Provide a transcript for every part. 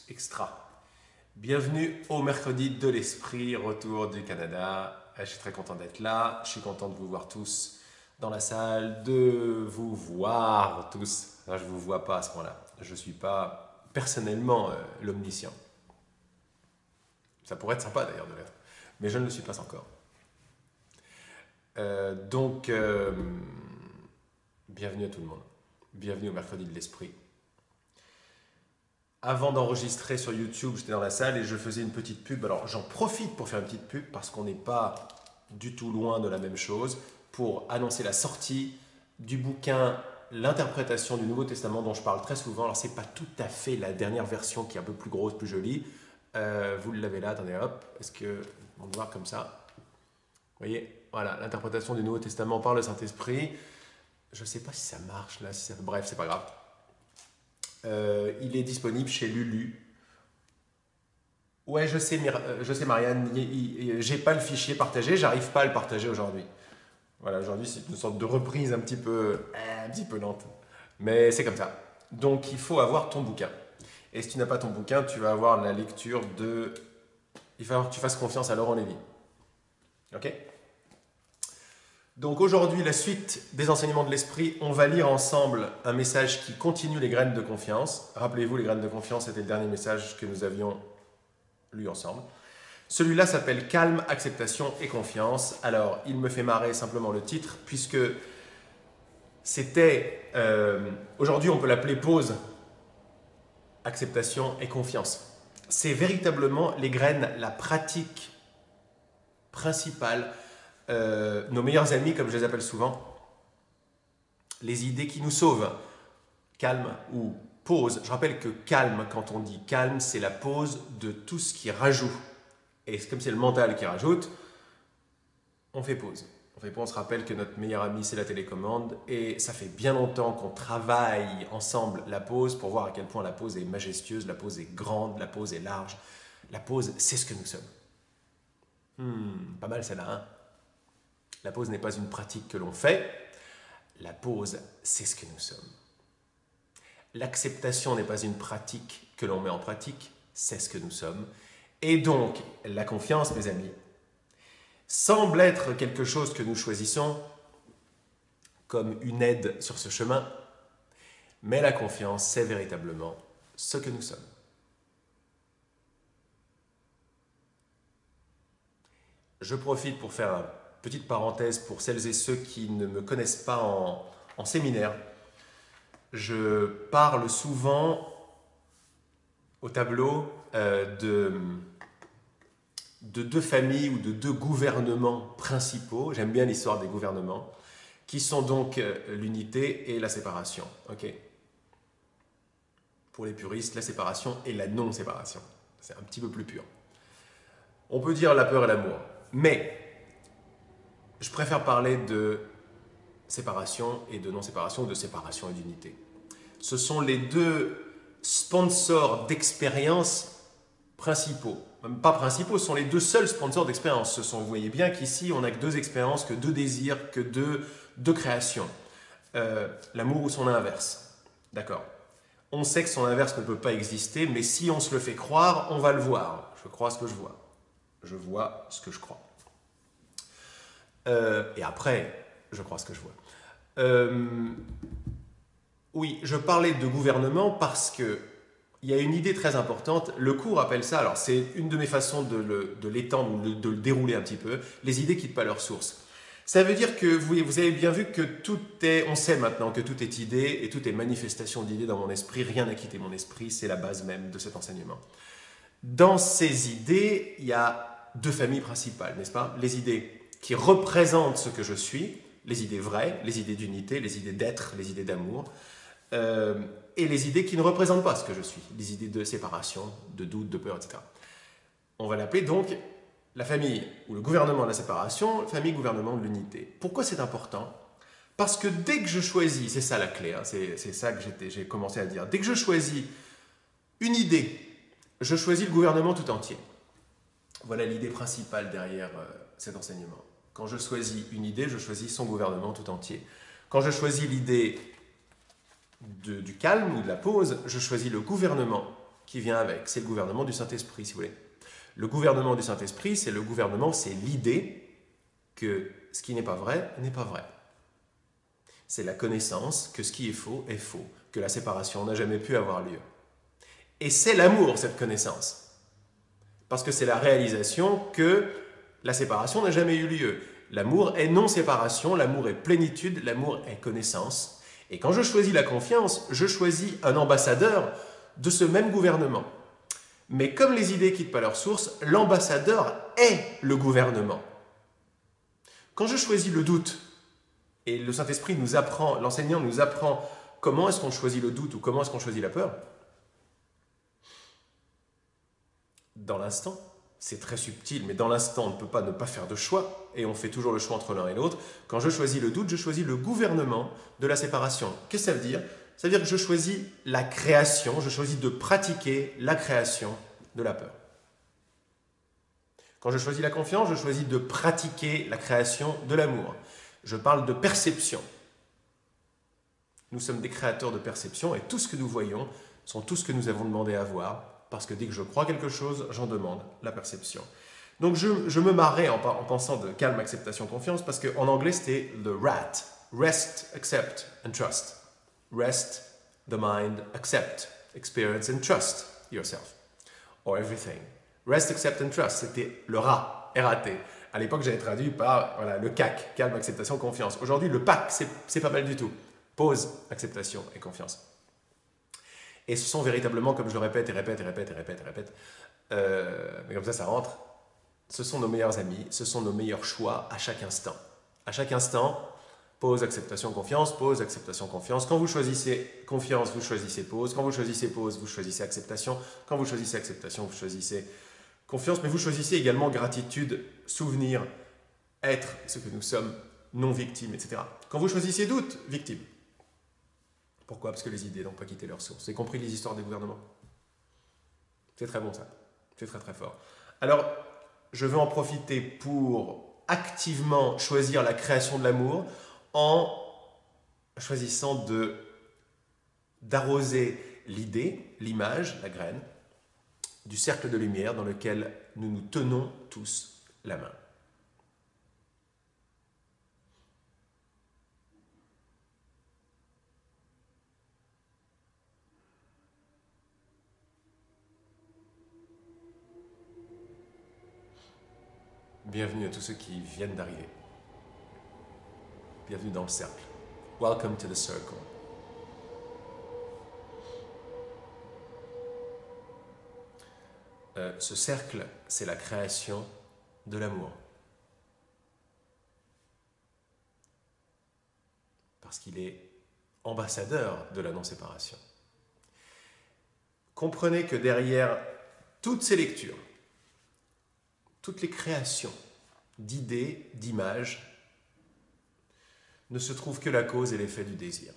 Extra. Bienvenue au mercredi de l'esprit, retour du Canada. Je suis très content d'être là. Je suis content de vous voir tous dans la salle, de vous voir tous. Enfin, je ne vous vois pas à ce point-là. Je ne suis pas personnellement l'omniscient. Ça pourrait être sympa d'ailleurs de l'être. Mais je ne le suis pas encore. Bienvenue à tout le monde. Bienvenue au mercredi de l'esprit. Avant d'enregistrer sur YouTube, j'étais dans la salle et je faisais une petite pub. Alors j'en profite pour faire une petite pub parce qu'on n'est pas du tout loin de la même chose, pour annoncer la sortie du bouquin L'interprétation du Nouveau Testament dont je parle très souvent. Alors c'est pas tout à fait la dernière version qui est un peu plus grosse, plus jolie. Vous l'avez là, attendez hop, est-ce que on va voir comme ça? Vous voyez, voilà, l'interprétation du Nouveau Testament par le Saint-Esprit. Je ne sais pas si ça marche là, bref, c'est pas grave. Il est disponible chez Lulu. Ouais, je sais Marianne, j'ai pas le fichier partagé, j'arrive pas à le partager aujourd'hui. Voilà, aujourd'hui c'est une sorte de reprise un petit peu lente. Mais c'est comme ça. Donc il faut avoir ton bouquin. Et si tu n'as pas ton bouquin, tu vas avoir la lecture de... Il va falloir que tu fasses confiance à Laurent Lévy. Ok? Donc aujourd'hui, la suite des enseignements de l'esprit, on va lire ensemble un message qui continue les graines de confiance. Rappelez-vous, les graines de confiance, c'était le dernier message que nous avions lu ensemble. Celui-là s'appelle Calme, acceptation et confiance. Alors, il me fait marrer simplement le titre, puisque c'était... aujourd'hui, on peut l'appeler pause, acceptation et confiance. C'est véritablement les graines, la pratique principale, nos meilleurs amis, comme je les appelle souvent, les idées qui nous sauvent. Calme ou pause. Je rappelle que calme, quand on dit calme, c'est la pause de tout ce qui rajoute. Et c'est comme c'est le mental qui rajoute, on fait pause. On se rappelle que notre meilleur ami, c'est la télécommande. Et ça fait bien longtemps qu'on travaille ensemble la pause pour voir à quel point la pause est majestueuse, la pause est grande, la pause est large. La pause, c'est ce que nous sommes. Pas mal celle-là, hein? La pause n'est pas une pratique que l'on fait. La pause, c'est ce que nous sommes. L'acceptation n'est pas une pratique que l'on met en pratique, c'est ce que nous sommes. Et donc, la confiance, mes amis, semble être quelque chose que nous choisissons comme une aide sur ce chemin, mais la confiance, c'est véritablement ce que nous sommes. Je profite pour faire une petite parenthèse pour celles et ceux qui ne me connaissent pas en séminaire. Je parle souvent au tableau de deux familles ou de deux gouvernements principaux. J'aime bien l'histoire des gouvernements, qui sont donc l'unité et la séparation. Okay, pour les puristes, la séparation et la non-séparation. C'est un petit peu plus pur. On peut dire la peur et l'amour, mais je préfère parler de séparation et de non-séparation, de séparation et d'unité. Ce sont les deux sponsors d'expérience principaux. Même pas principaux, ce sont les deux seuls sponsors d'expérience. Vous voyez bien qu'ici, on n'a que deux expériences, que deux désirs, que deux créations. L'amour ou son inverse. D'accord. On sait que son inverse ne peut pas exister, mais si on se le fait croire, on va le voir. Je crois ce que je vois. Je vois ce que je crois. Et après, je crois ce que je vois. Oui, je parlais de gouvernement parce que il y a une idée très importante. Le cours appelle ça, alors c'est une de mes façons de l'étendre, de le dérouler un petit peu, les idées quittent pas leur source. Ça veut dire que vous avez bien vu que tout est, on sait maintenant que tout est idée et tout est manifestation d'idées dans mon esprit. Rien n'a quitté mon esprit, c'est la base même de cet enseignement. Dans ces idées, il y a deux familles principales, n'est-ce pas? Les idées qui représentent ce que je suis, les idées vraies, les idées d'unité, les idées d'être, les idées d'amour, et les idées qui ne représentent pas ce que je suis, les idées de séparation, de doute, de peur, etc. On va l'appeler donc la famille ou le gouvernement de la séparation, famille, gouvernement de l'unité. Pourquoi c'est important? Parce que dès que je choisis, c'est ça la clé, hein, c'est ça que j'ai commencé à dire, dès que je choisis une idée, je choisis le gouvernement tout entier. Voilà l'idée principale derrière cet enseignement. Quand je choisis une idée, je choisis son gouvernement tout entier. Quand je choisis l'idée du calme ou de la pause, je choisis le gouvernement qui vient avec. C'est le gouvernement du Saint-Esprit, si vous voulez. Le gouvernement du Saint-Esprit, c'est l'idée que ce qui n'est pas vrai n'est pas vrai. C'est la connaissance que ce qui est faux, que la séparation n'a jamais pu avoir lieu. Et c'est l'amour, cette connaissance. Parce que c'est la réalisation que la séparation n'a jamais eu lieu. L'amour est non-séparation, l'amour est plénitude, l'amour est connaissance. Et quand je choisis la confiance, je choisis un ambassadeur de ce même gouvernement. Mais comme les idées quittent pas leur source, l'ambassadeur est le gouvernement. Quand je choisis le doute, et le Saint-Esprit nous apprend, l'enseignant nous apprend comment est-ce qu'on choisit le doute ou comment est-ce qu'on choisit la peur, dans l'instant, c'est très subtil, mais dans l'instant, on ne peut pas ne pas faire de choix, et on fait toujours le choix entre l'un et l'autre. Quand je choisis le doute, je choisis le gouvernement de la séparation. Qu'est-ce que ça veut dire? Ça veut dire que je choisis la création, je choisis de pratiquer la création de la peur. Quand je choisis la confiance, je choisis de pratiquer la création de l'amour. Je parle de perception. Nous sommes des créateurs de perception, et tout ce que nous voyons sont tout ce que nous avons demandé à voir, parce que dès que je crois quelque chose, j'en demande la perception. Donc je me marrais en pensant de calme, acceptation, confiance, parce qu'en anglais c'était the RAT, rest, accept and trust. Rest the mind, accept, experience and trust yourself, or everything. Rest, accept and trust, c'était le RAT, R-A-T. À l'époque j'avais traduit par le CAC, calme, acceptation, confiance. Aujourd'hui le PAC, c'est pas mal du tout. Pause, acceptation et confiance. Et ce sont véritablement, comme je le répète et répète, mais comme ça rentre, ce sont nos meilleurs amis, ce sont nos meilleurs choix à chaque instant. À chaque instant, pause, acceptation, confiance, pause, acceptation, confiance. Quand vous choisissez confiance, vous choisissez pause. Quand vous choisissez pause, vous choisissez acceptation. Quand vous choisissez acceptation, vous choisissez confiance. Mais vous choisissez également gratitude, souvenir, être ce que nous sommes, non victime, etc. Quand vous choisissez doute, victime. Pourquoi? Parce que les idées n'ont pas quitté leur source. Vous avez compris les histoires des gouvernements? C'est très bon ça. C'est très très fort. Alors, je veux en profiter pour activement choisir la création de l'amour en choisissant d'arroser l'idée, l'image, la graine, du cercle de lumière dans lequel nous nous tenons tous la main. Bienvenue à tous ceux qui viennent d'arriver. Bienvenue dans le cercle. Welcome to the circle. Ce cercle, c'est la création de l'amour. Parce qu'il est ambassadeur de la non-séparation. Comprenez que derrière toutes ces lectures, toutes les créations d'idées, d'images, ne se trouve que la cause et l'effet du désir.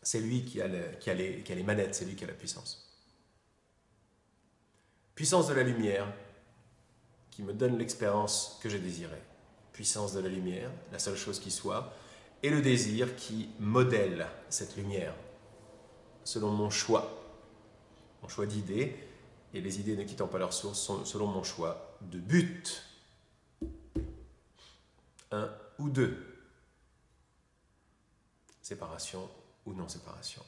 C'est lui qui a les manettes, c'est lui qui a la puissance. Puissance de la lumière qui me donne l'expérience que j'ai désirée. Puissance de la lumière, la seule chose qui soit, et le désir qui modèle cette lumière selon mon choix d'idées, et les idées ne quittant pas leur source sont selon mon choix de but. Un ou deux. Séparation ou non-séparation.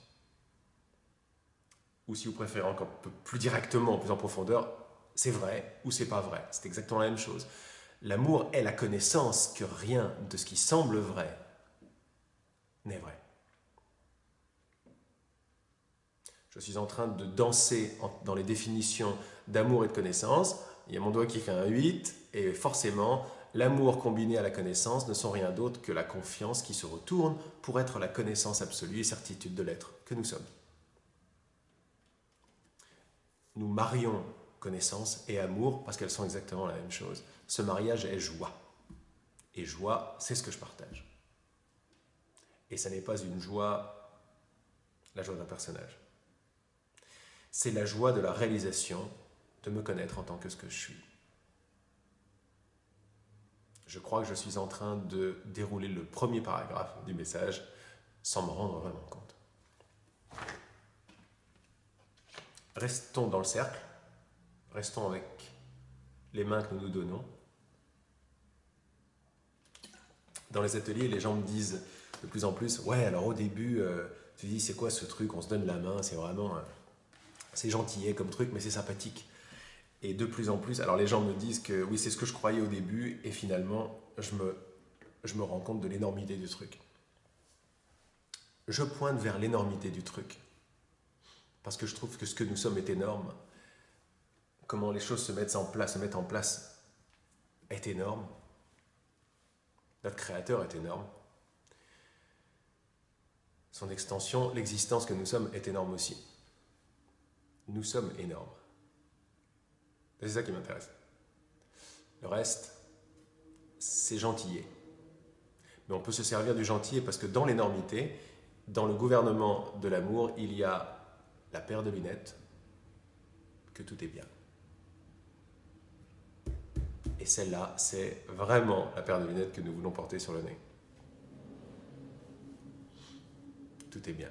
Ou si vous préférez encore un peu plus directement, plus en profondeur, c'est vrai ou c'est pas vrai. C'est exactement la même chose. L'amour est la connaissance que rien de ce qui semble vrai n'est vrai. Je suis en train de danser dans les définitions d'amour et de connaissance. Il y a mon doigt qui fait un 8 et forcément, l'amour combiné à la connaissance ne sont rien d'autre que la confiance qui se retourne pour être la connaissance absolue et certitude de l'être que nous sommes. Nous marions connaissance et amour parce qu'elles sont exactement la même chose. Ce mariage est joie. Et joie, c'est ce que je partage. Et ça n'est pas une joie, la joie d'un personnage. C'est la joie de la réalisation de me connaître en tant que ce que je suis. Je crois que je suis en train de dérouler le premier paragraphe du message sans me rendre vraiment compte. Restons dans le cercle, restons avec les mains que nous nous donnons. Dans les ateliers, les gens me disent de plus en plus, ouais, alors au début, tu dis, c'est quoi ce truc, on se donne la main, c'est vraiment, c'est gentillet comme truc, mais c'est sympathique. Et de plus en plus, alors les gens me disent que oui, c'est ce que je croyais au début, et finalement, je me rends compte de l'énormité du truc. Je pointe vers l'énormité du truc, parce que je trouve que ce que nous sommes est énorme. Comment les choses se mettent en place est énorme. Notre Créateur est énorme. Son extension, l'existence que nous sommes est énorme aussi. Nous sommes énormes. C'est ça qui m'intéresse. Le reste, c'est gentillet. Mais on peut se servir du gentillet parce que dans l'énormité, dans le gouvernement de l'amour, il y a la paire de lunettes, que tout est bien. Et celle-là, c'est vraiment la paire de lunettes que nous voulons porter sur le nez. Tout est bien.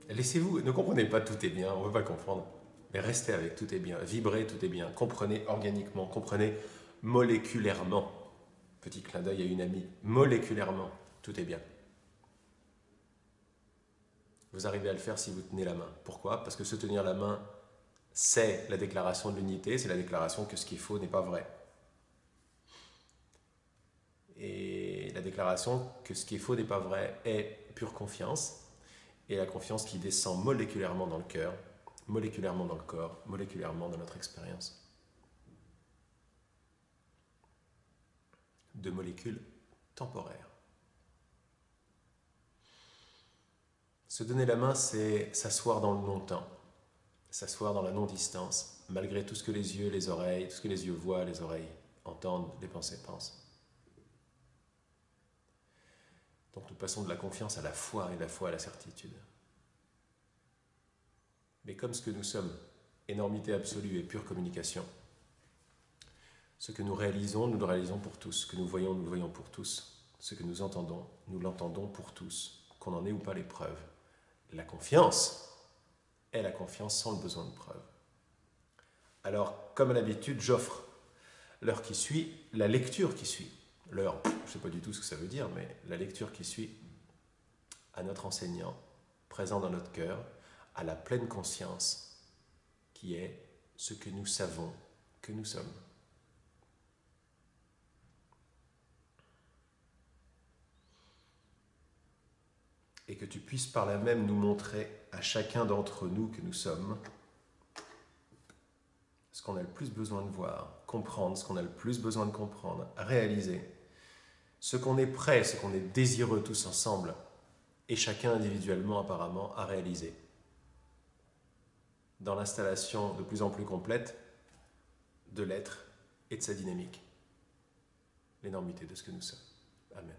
Laissez-vous, ne comprenez pas tout est bien, on ne veut pas comprendre, mais restez avec tout est bien, vibrez tout est bien, comprenez organiquement, comprenez moléculairement. Petit clin d'œil à une amie, moléculairement, tout est bien. Vous arrivez à le faire si vous tenez la main. Pourquoi? Parce que se tenir la main, c'est la déclaration de l'unité, c'est la déclaration que ce qui est faux n'est pas vrai. Et la déclaration que ce qui est faux n'est pas vrai est pure confiance. Et la confiance qui descend moléculairement dans le cœur, moléculairement dans le corps, moléculairement dans notre expérience. De molécules temporaires. Se donner la main, c'est s'asseoir dans le longtemps, s'asseoir dans la non-distance, malgré tout ce que les yeux, les oreilles, tout ce que les yeux voient, les oreilles entendent, les pensées pensent. Donc nous passons de la confiance à la foi et de la foi à la certitude. Mais comme ce que nous sommes, énormité absolue et pure communication, ce que nous le réalisons pour tous. Ce que nous le voyons pour tous. Ce que nous l'entendons pour tous, qu'on en ait ou pas les preuves. La confiance est la confiance sans le besoin de preuves. Alors, comme à l'habitude, j'offre l'heure qui suit, la lecture qui suit. L'heure, je ne sais pas du tout ce que ça veut dire, mais la lecture qui suit à notre enseignant, présent dans notre cœur, à la pleine conscience, qui est ce que nous savons que nous sommes. Et que tu puisses par là même nous montrer à chacun d'entre nous que nous sommes ce qu'on a le plus besoin de voir, comprendre ce qu'on a le plus besoin de comprendre, réaliser ce qu'on est prêt, ce qu'on est désireux tous ensemble, et chacun individuellement apparemment à réaliser. Dans l'installation de plus en plus complète de l'être et de sa dynamique. L'énormité de ce que nous sommes. Amen.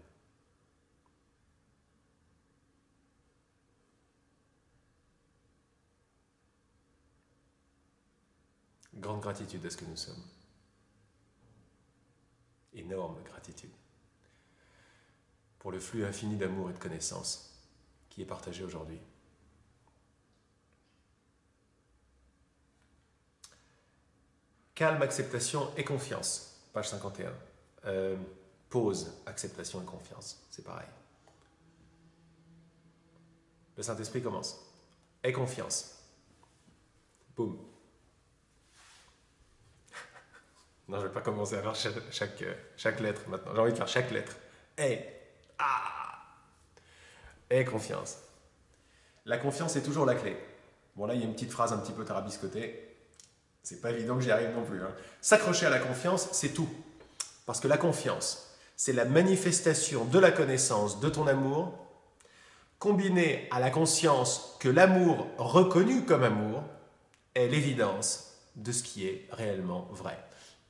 Grande gratitude à ce que nous sommes. Énorme gratitude pour le flux infini d'amour et de connaissance qui est partagé aujourd'hui. Calme, acceptation et confiance. Page 51. Pause, acceptation et confiance. C'est pareil. Le Saint-Esprit commence. Et confiance. Boum. Non, je ne vais pas commencer à faire chaque lettre maintenant. J'ai envie de faire chaque lettre. Et confiance. La confiance est toujours la clé. Bon, là, il y a une petite phrase un petit peu tarabiscotée. C'est pas évident que j'y arrive non plus. Hein. S'accrocher à la confiance, c'est tout. Parce que la confiance, c'est la manifestation de la connaissance de ton amour, combinée à la conscience que l'amour reconnu comme amour est l'évidence de ce qui est réellement vrai.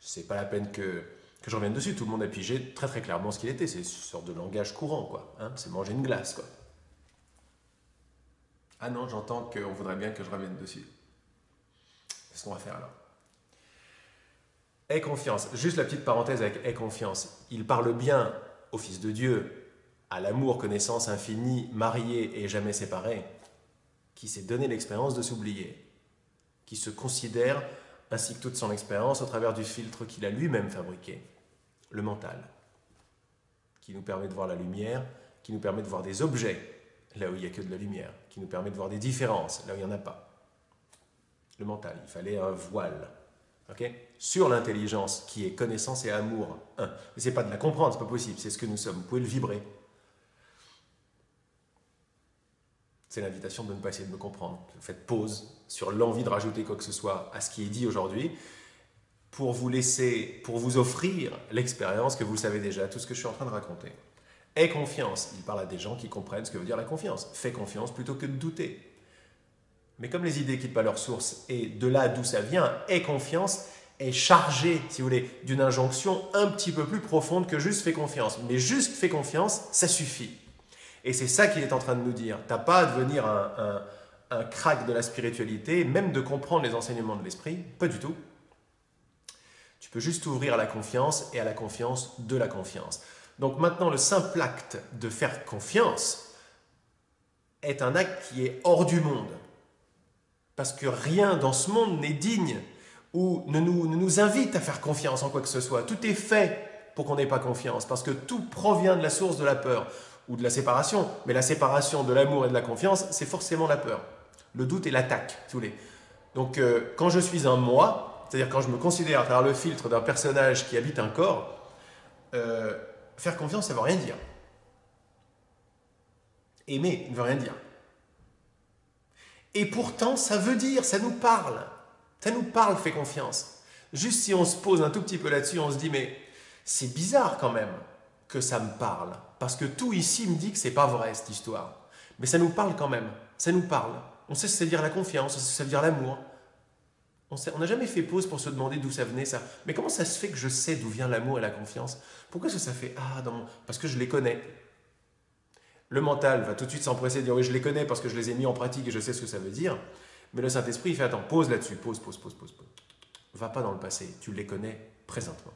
C'est pas la peine que je revienne dessus, tout le monde a pigé très très clairement ce qu'il était, c'est une sorte de langage courant, quoi. Hein, c'est manger une glace, quoi. Ah non, j'entends qu'on voudrait bien que je revienne dessus. C'est ce qu'on va faire alors. Aie confiance, juste la petite parenthèse avec aie confiance. Il parle bien au Fils de Dieu, à l'amour, connaissance infinie, marié et jamais séparé. qui s'est donné l'expérience de s'oublier, qui se considère, ainsi que toute son expérience, au travers du filtre qu'il a lui-même fabriqué, le mental, qui nous permet de voir la lumière, qui nous permet de voir des objets, là où il n'y a que de la lumière, qui nous permet de voir des différences, là où il n'y en a pas. Le mental, il fallait un voile, sur l'intelligence, qui est connaissance et amour. Mais ce n'est pas de la comprendre, ce n'est pas possible, c'est ce que nous sommes, vous pouvez le vibrer. C'est l'invitation de ne pas essayer de me comprendre. Faites pause sur l'envie de rajouter quoi que ce soit à ce qui est dit aujourd'hui pour vous laisser, pour vous offrir l'expérience que vous savez déjà, tout ce que je suis en train de raconter. Aie confiance. Il parle à des gens qui comprennent ce que veut dire la confiance. Fais confiance plutôt que de douter. Mais comme les idées quittent pas leur source et de là d'où ça vient, aie confiance est chargé, si vous voulez, d'une injonction un petit peu plus profonde que juste fais confiance. Mais juste fais confiance, ça suffit. Et c'est ça qu'il est en train de nous dire. Tu n'as pas à devenir un crack de la spiritualité, même de comprendre les enseignements de l'esprit, pas du tout. Tu peux juste t'ouvrir à la confiance et à la confiance de la confiance. Donc maintenant, le simple acte de faire confiance est un acte qui est hors du monde. Parce que rien dans ce monde n'est digne ou ne nous invite à faire confiance en quoi que ce soit. Tout est fait pour qu'on n'ait pas confiance, parce que tout provient de la source de la peur ou de la séparation. Mais la séparation de l'amour et de la confiance, c'est forcément la peur. Le doute est l'attaque, si vous voulez. Donc quand je suis un moi, c'est-à-dire quand je me considère à travers le filtre d'un personnage qui habite un corps, faire confiance, ça ne veut rien dire. Aimer ne veut rien dire. Et pourtant, ça veut dire, ça nous parle. Ça nous parle, fais confiance. Juste si on se pose un tout petit peu là-dessus, on se dit, mais c'est bizarre quand même que ça me parle. Parce que tout ici me dit que c'est pas vrai, cette histoire. Mais ça nous parle quand même. Ça nous parle. On sait ce que ça veut dire la confiance, on sait ce que ça veut dire l'amour. On n'a jamais fait pause pour se demander d'où ça venait, ça. Mais comment ça se fait que je sais d'où vient l'amour et la confiance? Pourquoi est-ce que ça fait « Ah, parce que je les connais ». Le mental va tout de suite s'empresser de dire « Oui, je les connais parce que je les ai mis en pratique et je sais ce que ça veut dire ». Mais le Saint-Esprit, il fait « Attends, pause là-dessus, pause. Va pas dans le passé, tu les connais présentement.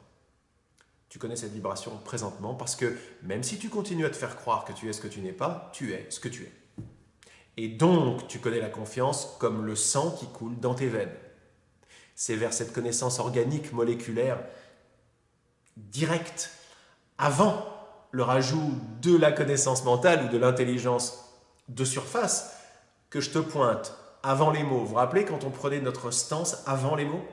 Tu connais cette vibration présentement parce que même si tu continues à te faire croire que tu es ce que tu n'es pas, tu es ce que tu es. Et donc, tu connais la confiance comme le sang qui coule dans tes veines. C'est vers cette connaissance organique, moléculaire, directe, avant le rajout de la connaissance mentale ou de l'intelligence de surface, que je te pointe avant les mots. Vous vous rappelez quand on prenait notre stance avant les mots?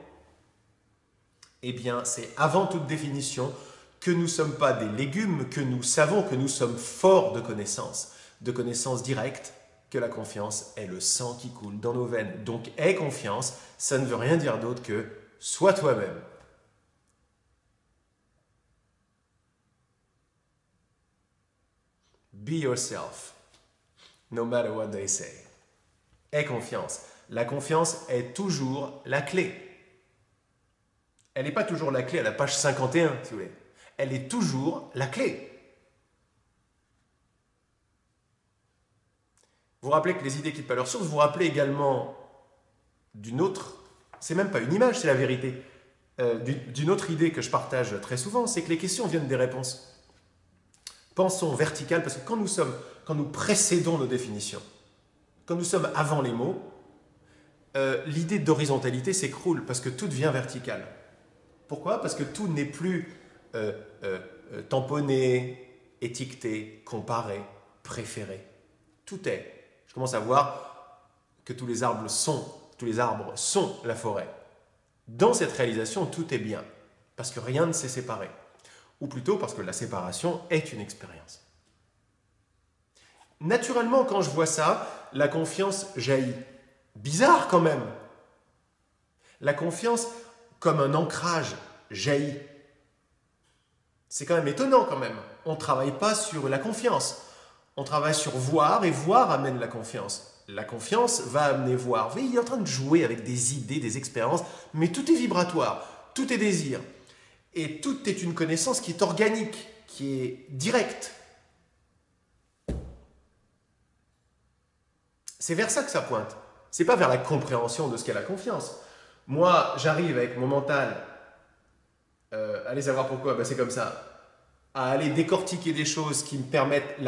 Eh bien, c'est avant toute définition que nous ne sommes pas des légumes, que nous savons que nous sommes forts de connaissances directes, que la confiance est le sang qui coule dans nos veines. Donc, aie confiance, ça ne veut rien dire d'autre que sois toi-même. Be yourself, no matter what they say. Aie confiance. La confiance est toujours la clé. Elle n'est pas toujours la clé à la page 51, si vous voulez. Elle est toujours la clé. Vous vous rappelez que les idées quittent pas leur source. Vous vous rappelez également d'une autre, c'est même pas une image, c'est la vérité, d'une autre idée que je partage très souvent, c'est que les questions viennent des réponses. Pensons vertical, parce que quand nous précédons nos définitions, quand nous sommes avant les mots, l'idée d'horizontalité s'écroule parce que tout devient vertical. Pourquoi? Parce que tout n'est plus tamponné, étiqueté, comparé, préféré. Tout est. Je commence à voir que tous les arbres sont la forêt. Dans cette réalisation, tout est bien, parce que rien ne s'est séparé. Ou plutôt parce que la séparation est une expérience. Naturellement, quand je vois ça, la confiance jaillit. Bizarre quand même. La confiance, comme un ancrage, jaillit. C'est quand même étonnant quand même. On ne travaille pas sur la confiance. On travaille sur voir, et voir amène la confiance. La confiance va amener voir. Vous voyez, il est en train de jouer avec des idées, des expériences, mais tout est vibratoire, tout est désir. Et tout est une connaissance qui est organique, qui est directe. C'est vers ça que ça pointe. C'est pas vers la compréhension de ce qu'est la confiance. Moi, j'arrive avec mon mental, allez savoir pourquoi, ben c'est comme ça. à aller décortiquer des choses qui me permettent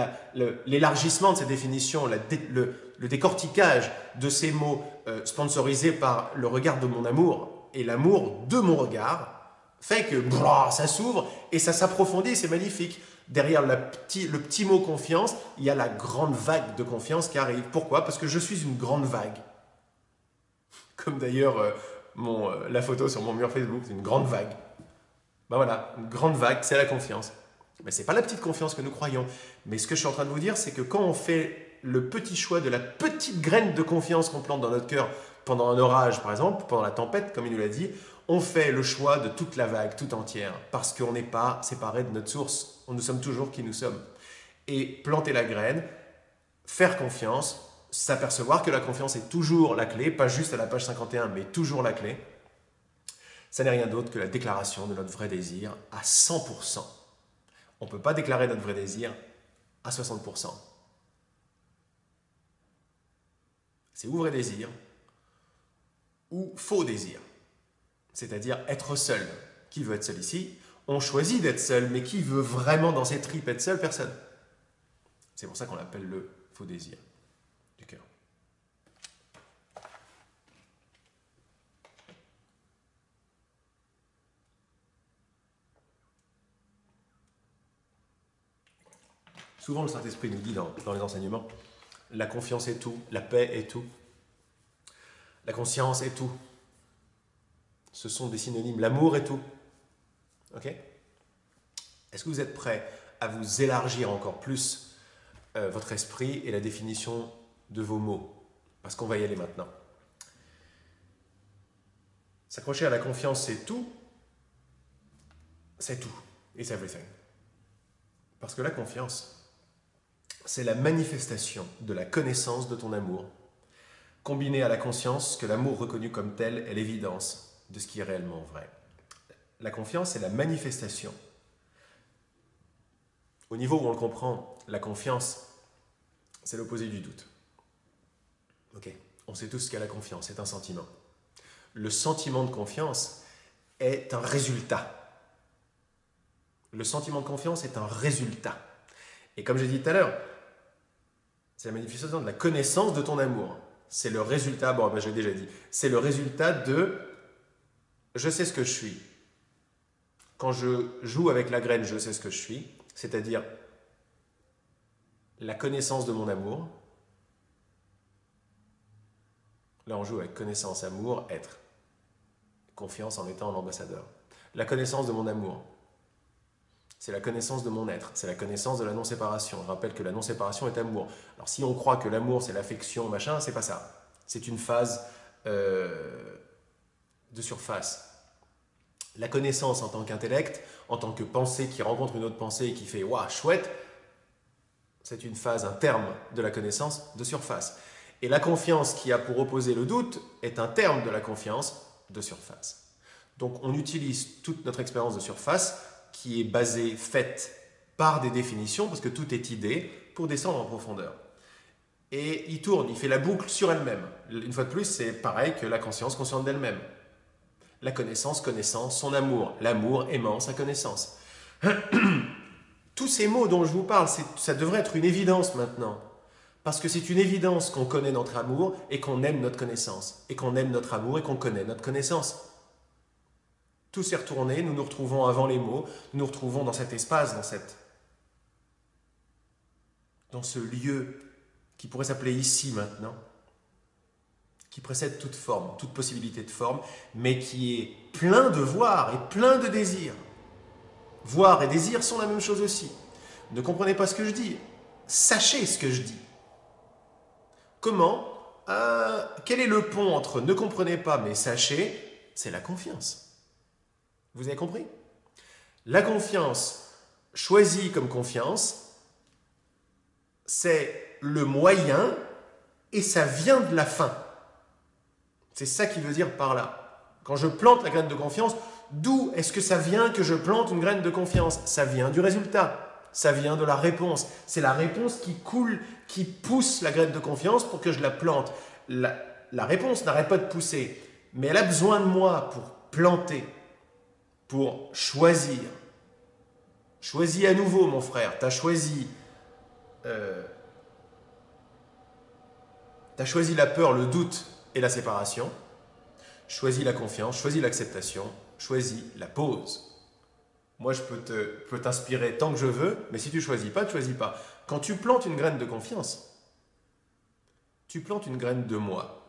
l'élargissement de ces définitions, le décortiquage de ces mots sponsorisés par le regard de mon amour et l'amour de mon regard, fait que ça s'ouvre et ça s'approfondit, c'est magnifique. Derrière le petit mot confiance, il y a la grande vague de confiance qui arrive. Pourquoi? Parce que je suis une grande vague. Comme d'ailleurs la photo sur mon mur Facebook, c'est une grande vague. Ben voilà, une grande vague, c'est la confiance. Mais ce n'est pas la petite confiance que nous croyons. Mais ce que je suis en train de vous dire, c'est que quand on fait le petit choix de la petite graine de confiance qu'on plante dans notre cœur pendant un orage, par exemple, pendant la tempête, comme il nous l'a dit, on fait le choix de toute la vague, tout entière, parce qu'on n'est pas séparé de notre source. Nous sommes toujours qui nous sommes. Et planter la graine, faire confiance, s'apercevoir que la confiance est toujours la clé, pas juste à la page 51, mais toujours la clé, ça n'est rien d'autre que la déclaration de notre vrai désir à 100%. On ne peut pas déclarer notre vrai désir à 60%. C'est ou vrai désir, ou faux désir. C'est-à-dire être seul. Qui veut être seul ici? On choisit d'être seul, mais qui veut vraiment dans ses tripes être seul? Personne. C'est pour ça qu'on l'appelle le faux désir du cœur. Souvent, le Saint-Esprit nous dit dans les enseignements, la confiance est tout, la paix est tout, la conscience est tout. Ce sont des synonymes. L'amour est tout. Ok? Est-ce que vous êtes prêts à vous élargir encore plus votre esprit et la définition de vos mots? Parce qu'on va y aller maintenant. S'accrocher à la confiance, c'est tout. C'est tout. It's everything. Parce que la confiance, c'est la manifestation de la connaissance de ton amour, combinée à la conscience que l'amour reconnu comme tel est l'évidence de ce qui est réellement vrai. La confiance, c'est la manifestation. Au niveau où on le comprend, la confiance, c'est l'opposé du doute. Ok, on sait tous ce qu'est la confiance, c'est un sentiment. Le sentiment de confiance est un résultat. Le sentiment de confiance est un résultat. Et comme j'ai dit tout à l'heure, c'est la manifestation de la connaissance de ton amour. C'est le résultat, j'ai déjà dit, c'est le résultat de je sais ce que je suis. Quand je joue avec la graine, je sais ce que je suis, c'est-à-dire la connaissance de mon amour. Là, on joue avec connaissance, amour, être. Confiance en étant l'ambassadeur. La connaissance de mon amour, c'est la connaissance de mon être, c'est la connaissance de la non-séparation. Je rappelle que la non-séparation est amour. Alors si on croit que l'amour c'est l'affection, machin, c'est pas ça. C'est une phase de surface. La connaissance en tant qu'intellect, en tant que pensée qui rencontre une autre pensée et qui fait « Waouh, chouette !» c'est une phase, un terme de la connaissance de surface. Et la confiance qui a pour opposer le doute est un terme de la confiance de surface. Donc on utilise toute notre expérience de surface qui est basée, faite par des définitions, parce que tout est idée, pour descendre en profondeur. Et il tourne, il fait la boucle sur elle-même. Une fois de plus, c'est pareil que la conscience consciente d'elle-même. La connaissance, connaissance, son amour. L'amour aimant sa connaissance. Tous ces mots dont je vous parle, ça devrait être une évidence maintenant. Parce que c'est une évidence qu'on connaît notre amour et qu'on aime notre connaissance. Et qu'on aime notre amour et qu'on connaît notre connaissance. Tout s'est retourné, nous nous retrouvons avant les mots, nous nous retrouvons dans cet espace, dans ce lieu qui pourrait s'appeler ici maintenant, qui précède toute forme, toute possibilité de forme, mais qui est plein de voir et plein de désir. Voir et désir sont la même chose aussi. Ne comprenez pas ce que je dis, sachez ce que je dis. Comment? Quel est le pont entre ne comprenez pas mais sachez? C'est la confiance. Vous avez compris? La confiance choisie comme confiance, c'est le moyen et ça vient de la fin. C'est ça qu'il veut dire par là. Quand je plante la graine de confiance, d'où est-ce que ça vient que je plante une graine de confiance? Ça vient du résultat, ça vient de la réponse. C'est la réponse qui coule, qui pousse la graine de confiance pour que je la plante. La réponse n'arrête pas de pousser, mais elle a besoin de moi pour planter, pour choisir. Choisis à nouveau, mon frère. Tu as choisi, la peur, le doute et la séparation. Choisis la confiance, choisis l'acceptation, choisis la pause. Moi, je peux t'inspirer tant que je veux, mais si tu choisis pas, tu choisis pas. Quand tu plantes une graine de confiance, tu plantes une graine de moi.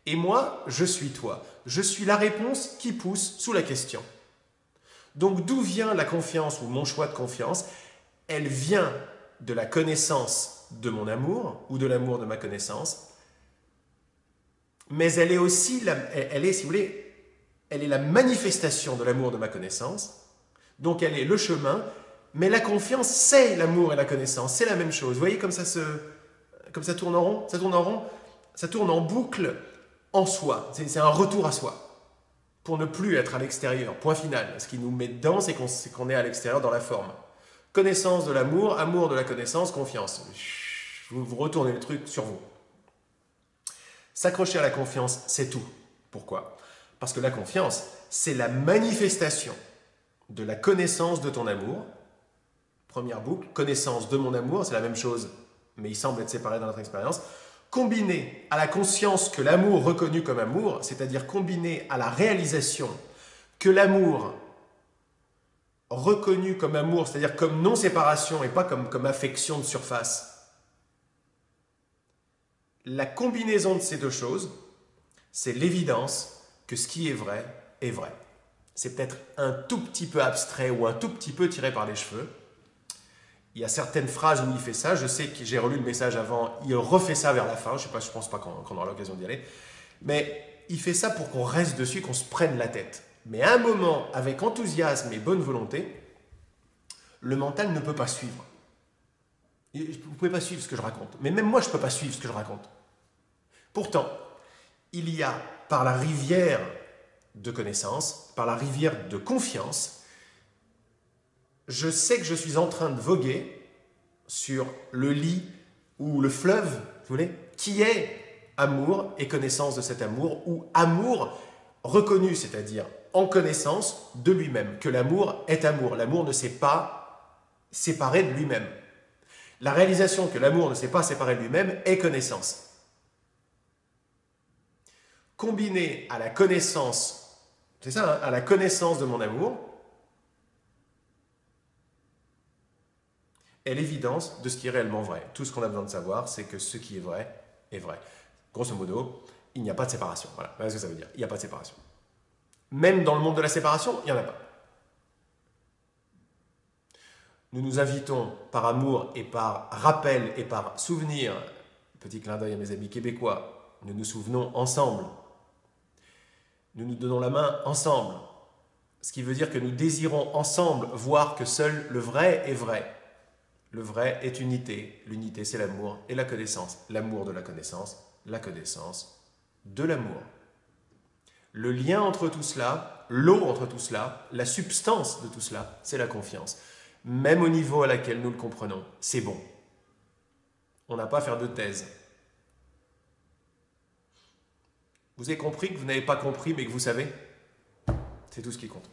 Et moi, je suis toi. Je suis la réponse qui pousse sous la question. Donc d'où vient la confiance ou mon choix de confiance? Elle vient de la connaissance de mon amour ou de l'amour de ma connaissance, mais elle est aussi, elle est, si vous voulez, elle est la manifestation de l'amour de ma connaissance, donc elle est le chemin, mais la confiance, c'est l'amour et la connaissance, c'est la même chose. Vous voyez comme ça tourne en rond, ça tourne en boucle en soi, c'est un retour à soi, pour ne plus être à l'extérieur, point final. Ce qui nous met dedans, c'est qu'on est à l'extérieur dans la forme. Connaissance de l'amour, amour de la connaissance, confiance. Vous retournez le truc sur vous. S'accrocher à la confiance, c'est tout. Pourquoi? Parce que la confiance, c'est la manifestation de la connaissance de ton amour. Première boucle, connaissance de mon amour, c'est la même chose, mais il semble être séparé dans notre expérience. Combiné à la conscience que l'amour reconnu comme amour, c'est-à-dire combiné à la réalisation que l'amour reconnu comme amour, c'est-à-dire comme non-séparation et pas comme affection de surface, la combinaison de ces deux choses, c'est l'évidence que ce qui est vrai est vrai. C'est peut-être un tout petit peu abstrait ou un tout petit peu tiré par les cheveux. Il y a certaines phrases où il fait ça. Je sais que j'ai relu le message avant. Il refait ça vers la fin. Je ne pense pas qu'on aura l'occasion d'y aller. Mais il fait ça pour qu'on reste dessus, qu'on se prenne la tête. Mais à un moment, avec enthousiasme et bonne volonté, le mental ne peut pas suivre. Vous ne pouvez pas suivre ce que je raconte. Mais même moi, je ne peux pas suivre ce que je raconte. Pourtant, il y a par la rivière de connaissance, par la rivière de confiance, je sais que je suis en train de voguer sur le lit ou le fleuve, vous voulez, qui est amour et connaissance de cet amour, ou amour reconnu, c'est-à-dire en connaissance de lui-même, que l'amour est amour. L'amour ne s'est pas séparé de lui-même. La réalisation que l'amour ne s'est pas séparé de lui-même est connaissance. Combiné à la connaissance, c'est ça, hein, à la connaissance de mon amour, est l'évidence de ce qui est réellement vrai. Tout ce qu'on a besoin de savoir, c'est que ce qui est vrai est vrai. Grosso modo, il n'y a pas de séparation. Voilà, voilà ce que ça veut dire. Il n'y a pas de séparation. Même dans le monde de la séparation, il n'y en a pas. Nous nous invitons par amour et par rappel et par souvenir, petit clin d'œil à mes amis québécois, nous nous souvenons ensemble. Nous nous donnons la main ensemble. Ce qui veut dire que nous désirons ensemble voir que seul le vrai est vrai. Le vrai est unité. L'unité, c'est l'amour et la connaissance. L'amour de la connaissance de l'amour. Le lien entre tout cela, l'eau entre tout cela, la substance de tout cela, c'est la confiance. Même au niveau à laquelle nous le comprenons, c'est bon. On n'a pas à faire de thèse. Vous avez compris que vous n'avez pas compris, mais que vous savez? C'est tout ce qui compte.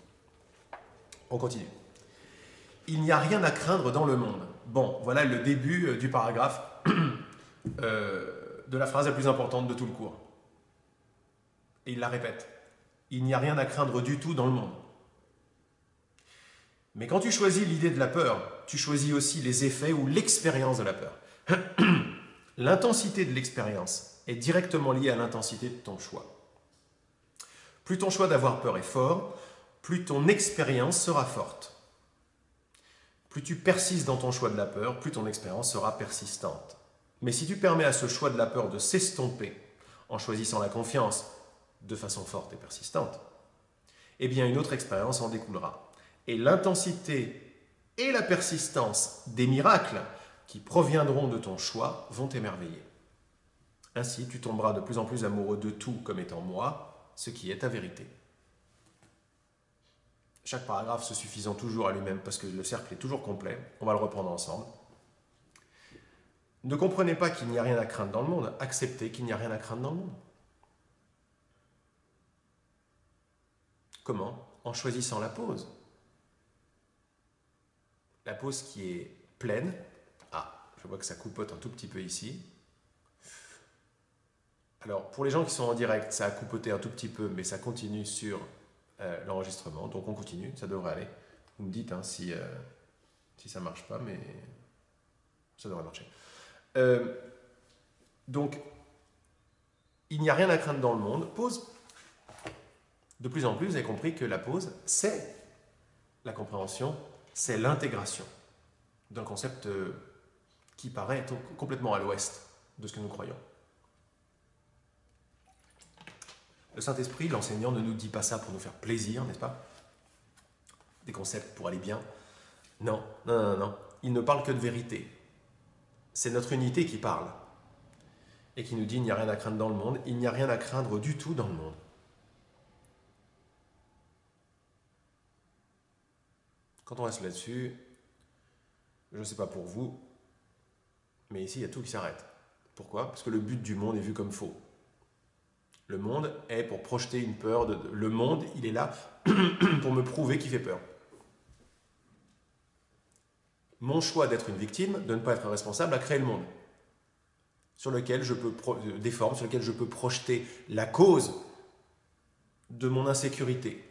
On continue. Il n'y a rien à craindre dans le monde. Bon, voilà le début du paragraphe de la phrase la plus importante de tout le cours. Et il la répète. Il n'y a rien à craindre du tout dans le monde. Mais quand tu choisis l'idée de la peur, tu choisis aussi les effets ou l'expérience de la peur. L'intensité de l'expérience est directement liée à l'intensité de ton choix. Plus ton choix d'avoir peur est fort, plus ton expérience sera forte. Plus tu persistes dans ton choix de la peur, plus ton expérience sera persistante. Mais si tu permets à ce choix de la peur de s'estomper en choisissant la confiance de façon forte et persistante, eh bien une autre expérience en découlera. Et l'intensité et la persistance des miracles qui proviendront de ton choix vont t'émerveiller. Ainsi, tu tomberas de plus en plus amoureux de tout comme étant moi, ce qui est ta vérité. Chaque paragraphe se suffisant toujours à lui-même parce que le cercle est toujours complet. On va le reprendre ensemble. Ne comprenez pas qu'il n'y a rien à craindre dans le monde. Acceptez qu'il n'y a rien à craindre dans le monde. Comment? En choisissant la pause. la pause qui est pleine. Ah, je vois que ça coupote un tout petit peu ici. Alors, pour les gens qui sont en direct, ça a coupoté un tout petit peu, mais ça continue sur l'enregistrement. Donc, on continue, ça devrait aller. Vous me dites hein, si ça ne marche pas, mais ça devrait marcher. Donc, il n'y a rien à craindre dans le monde. Pause. De plus en plus, vous avez compris que la pause, c'est la compréhension, c'est l'intégration d'un concept qui paraît complètement à l'ouest de ce que nous croyons. Le Saint-Esprit, l'enseignant, ne nous dit pas ça pour nous faire plaisir, n'est-ce pas? Des concepts pour aller bien. Non, non, non, non. Il ne parle que de vérité. C'est notre unité qui parle. Et qui nous dit il n'y a rien à craindre dans le monde. Il n'y a rien à craindre du tout dans le monde. Quand on reste là-dessus, je ne sais pas pour vous, mais ici, il y a tout qui s'arrête. Pourquoi? Parce que le but du monde est vu comme faux. Le monde est pour projeter une peur. Le monde, il est là pour me prouver qu'il fait peur. Mon choix d'être une victime, de ne pas être responsable, a créé le monde sur lequel je peux des formes, sur lequel je peux projeter la cause de mon insécurité.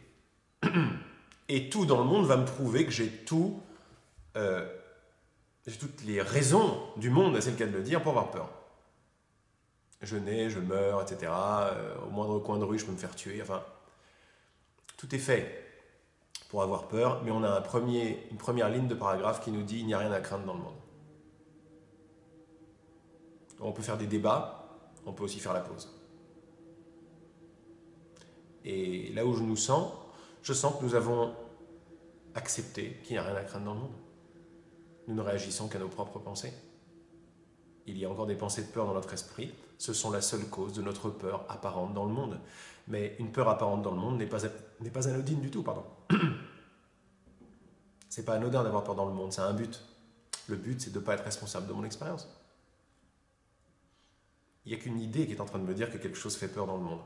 Et tout dans le monde va me prouver que j'ai toutes les raisons du monde, c'est le cas de le dire, pour avoir peur. Je nais, je meurs, etc. Au moindre coin de rue, je peux me faire tuer. Enfin, tout est fait pour avoir peur, mais on a une première ligne de paragraphe qui nous dit il n'y a rien à craindre dans le monde. On peut faire des débats, on peut aussi faire la pause. Et là où je sens que nous avons accepté qu'il n'y a rien à craindre dans le monde. Nous ne réagissons qu'à nos propres pensées. Il y a encore des pensées de peur dans notre esprit. Ce sont la seule cause de notre peur apparente dans le monde. Mais une peur apparente dans le monde n'est pas anodine du tout, pardon. C'est pas anodin d'avoir peur dans le monde, c'est un but. Le but, c'est de ne pas être responsable de mon expérience. Il n'y a qu'une idée qui est en train de me dire que quelque chose fait peur dans le monde.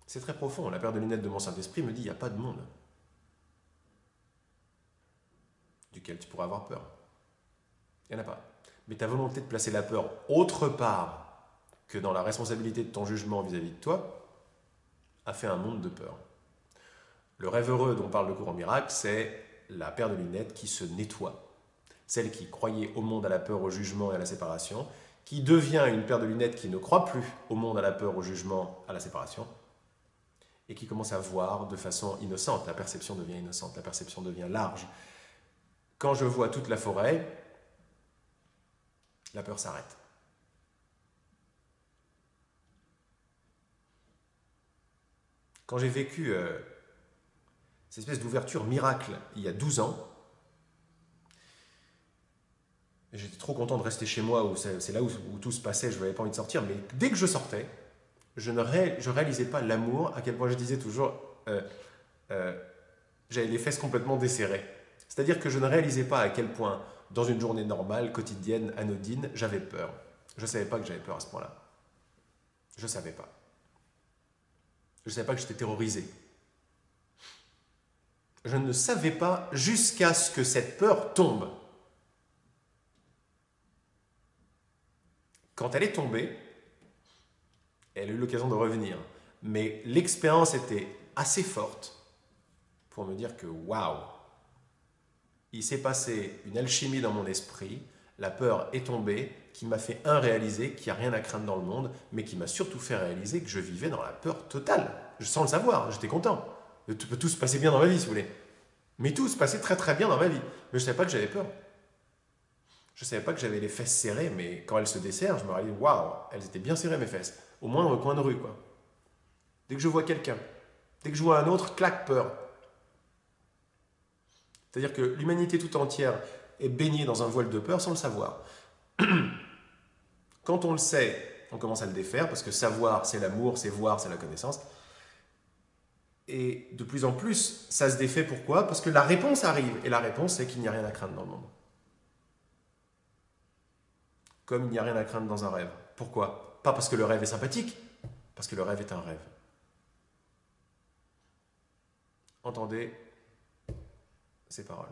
C'est très profond. La paire de lunettes de mon Saint-Esprit me dit il n'y a pas de monde duquel tu pourras avoir peur. Il n'y en a pas. Mais ta volonté de placer la peur autre part que dans la responsabilité de ton jugement vis-à-vis de toi a fait un monde de peur. Le rêve heureux dont parle le courant miracle, c'est la paire de lunettes qui se nettoie. Celle qui croyait au monde, à la peur, au jugement et à la séparation, qui devient une paire de lunettes qui ne croit plus au monde, à la peur, au jugement, à la séparation, et qui commence à voir de façon innocente. La perception devient innocente, la perception devient large. Quand je vois toute la forêt, la peur s'arrête. Quand j'ai vécu cette espèce d'ouverture miracle il y a 12 ans, j'étais trop content de rester chez moi, où c'est là où tout se passait, je n'avais pas envie de sortir, mais dès que je sortais, je réalisais pas l'amour, à quel point je disais toujours, j'avais les fesses complètement desserrées. C'est-à-dire que je ne réalisais pas à quel point, dans une journée normale, quotidienne, anodine, j'avais peur. Je ne savais pas que j'avais peur à ce point-là. Je ne savais pas. Je ne savais pas que j'étais terrorisé. Je ne savais pas jusqu'à ce que cette peur tombe. Quand elle est tombée, elle a eu l'occasion de revenir. Mais l'expérience était assez forte pour me dire que waouh, il s'est passé une alchimie dans mon esprit, la peur est tombée, qui m'a fait réaliser qu'il n'y a rien à craindre dans le monde, mais qui m'a surtout fait réaliser que je vivais dans la peur totale. Sans le savoir, j'étais content. Tout se passait bien dans ma vie, si vous voulez. Mais tout se passait très très bien dans ma vie. Mais je ne savais pas que j'avais peur. Je ne savais pas que j'avais les fesses serrées, mais quand elles se desserrent, je me réalise, waouh, elles étaient bien serrées mes fesses. Au moins dans le coin de rue, quoi. Dès que je vois quelqu'un, dès que je vois un autre, claque, peur. C'est-à-dire que l'humanité tout entière est baignée dans un voile de peur sans le savoir. Quand on le sait, on commence à le défaire, parce que savoir, c'est l'amour, c'est voir, c'est la connaissance. Et de plus en plus, ça se défait. Pourquoi? Parce que la réponse arrive. Et la réponse, c'est qu'il n'y a rien à craindre dans le monde. Comme il n'y a rien à craindre dans un rêve. Pourquoi? Pas parce que le rêve est sympathique, parce que le rêve est un rêve. entendez ces paroles.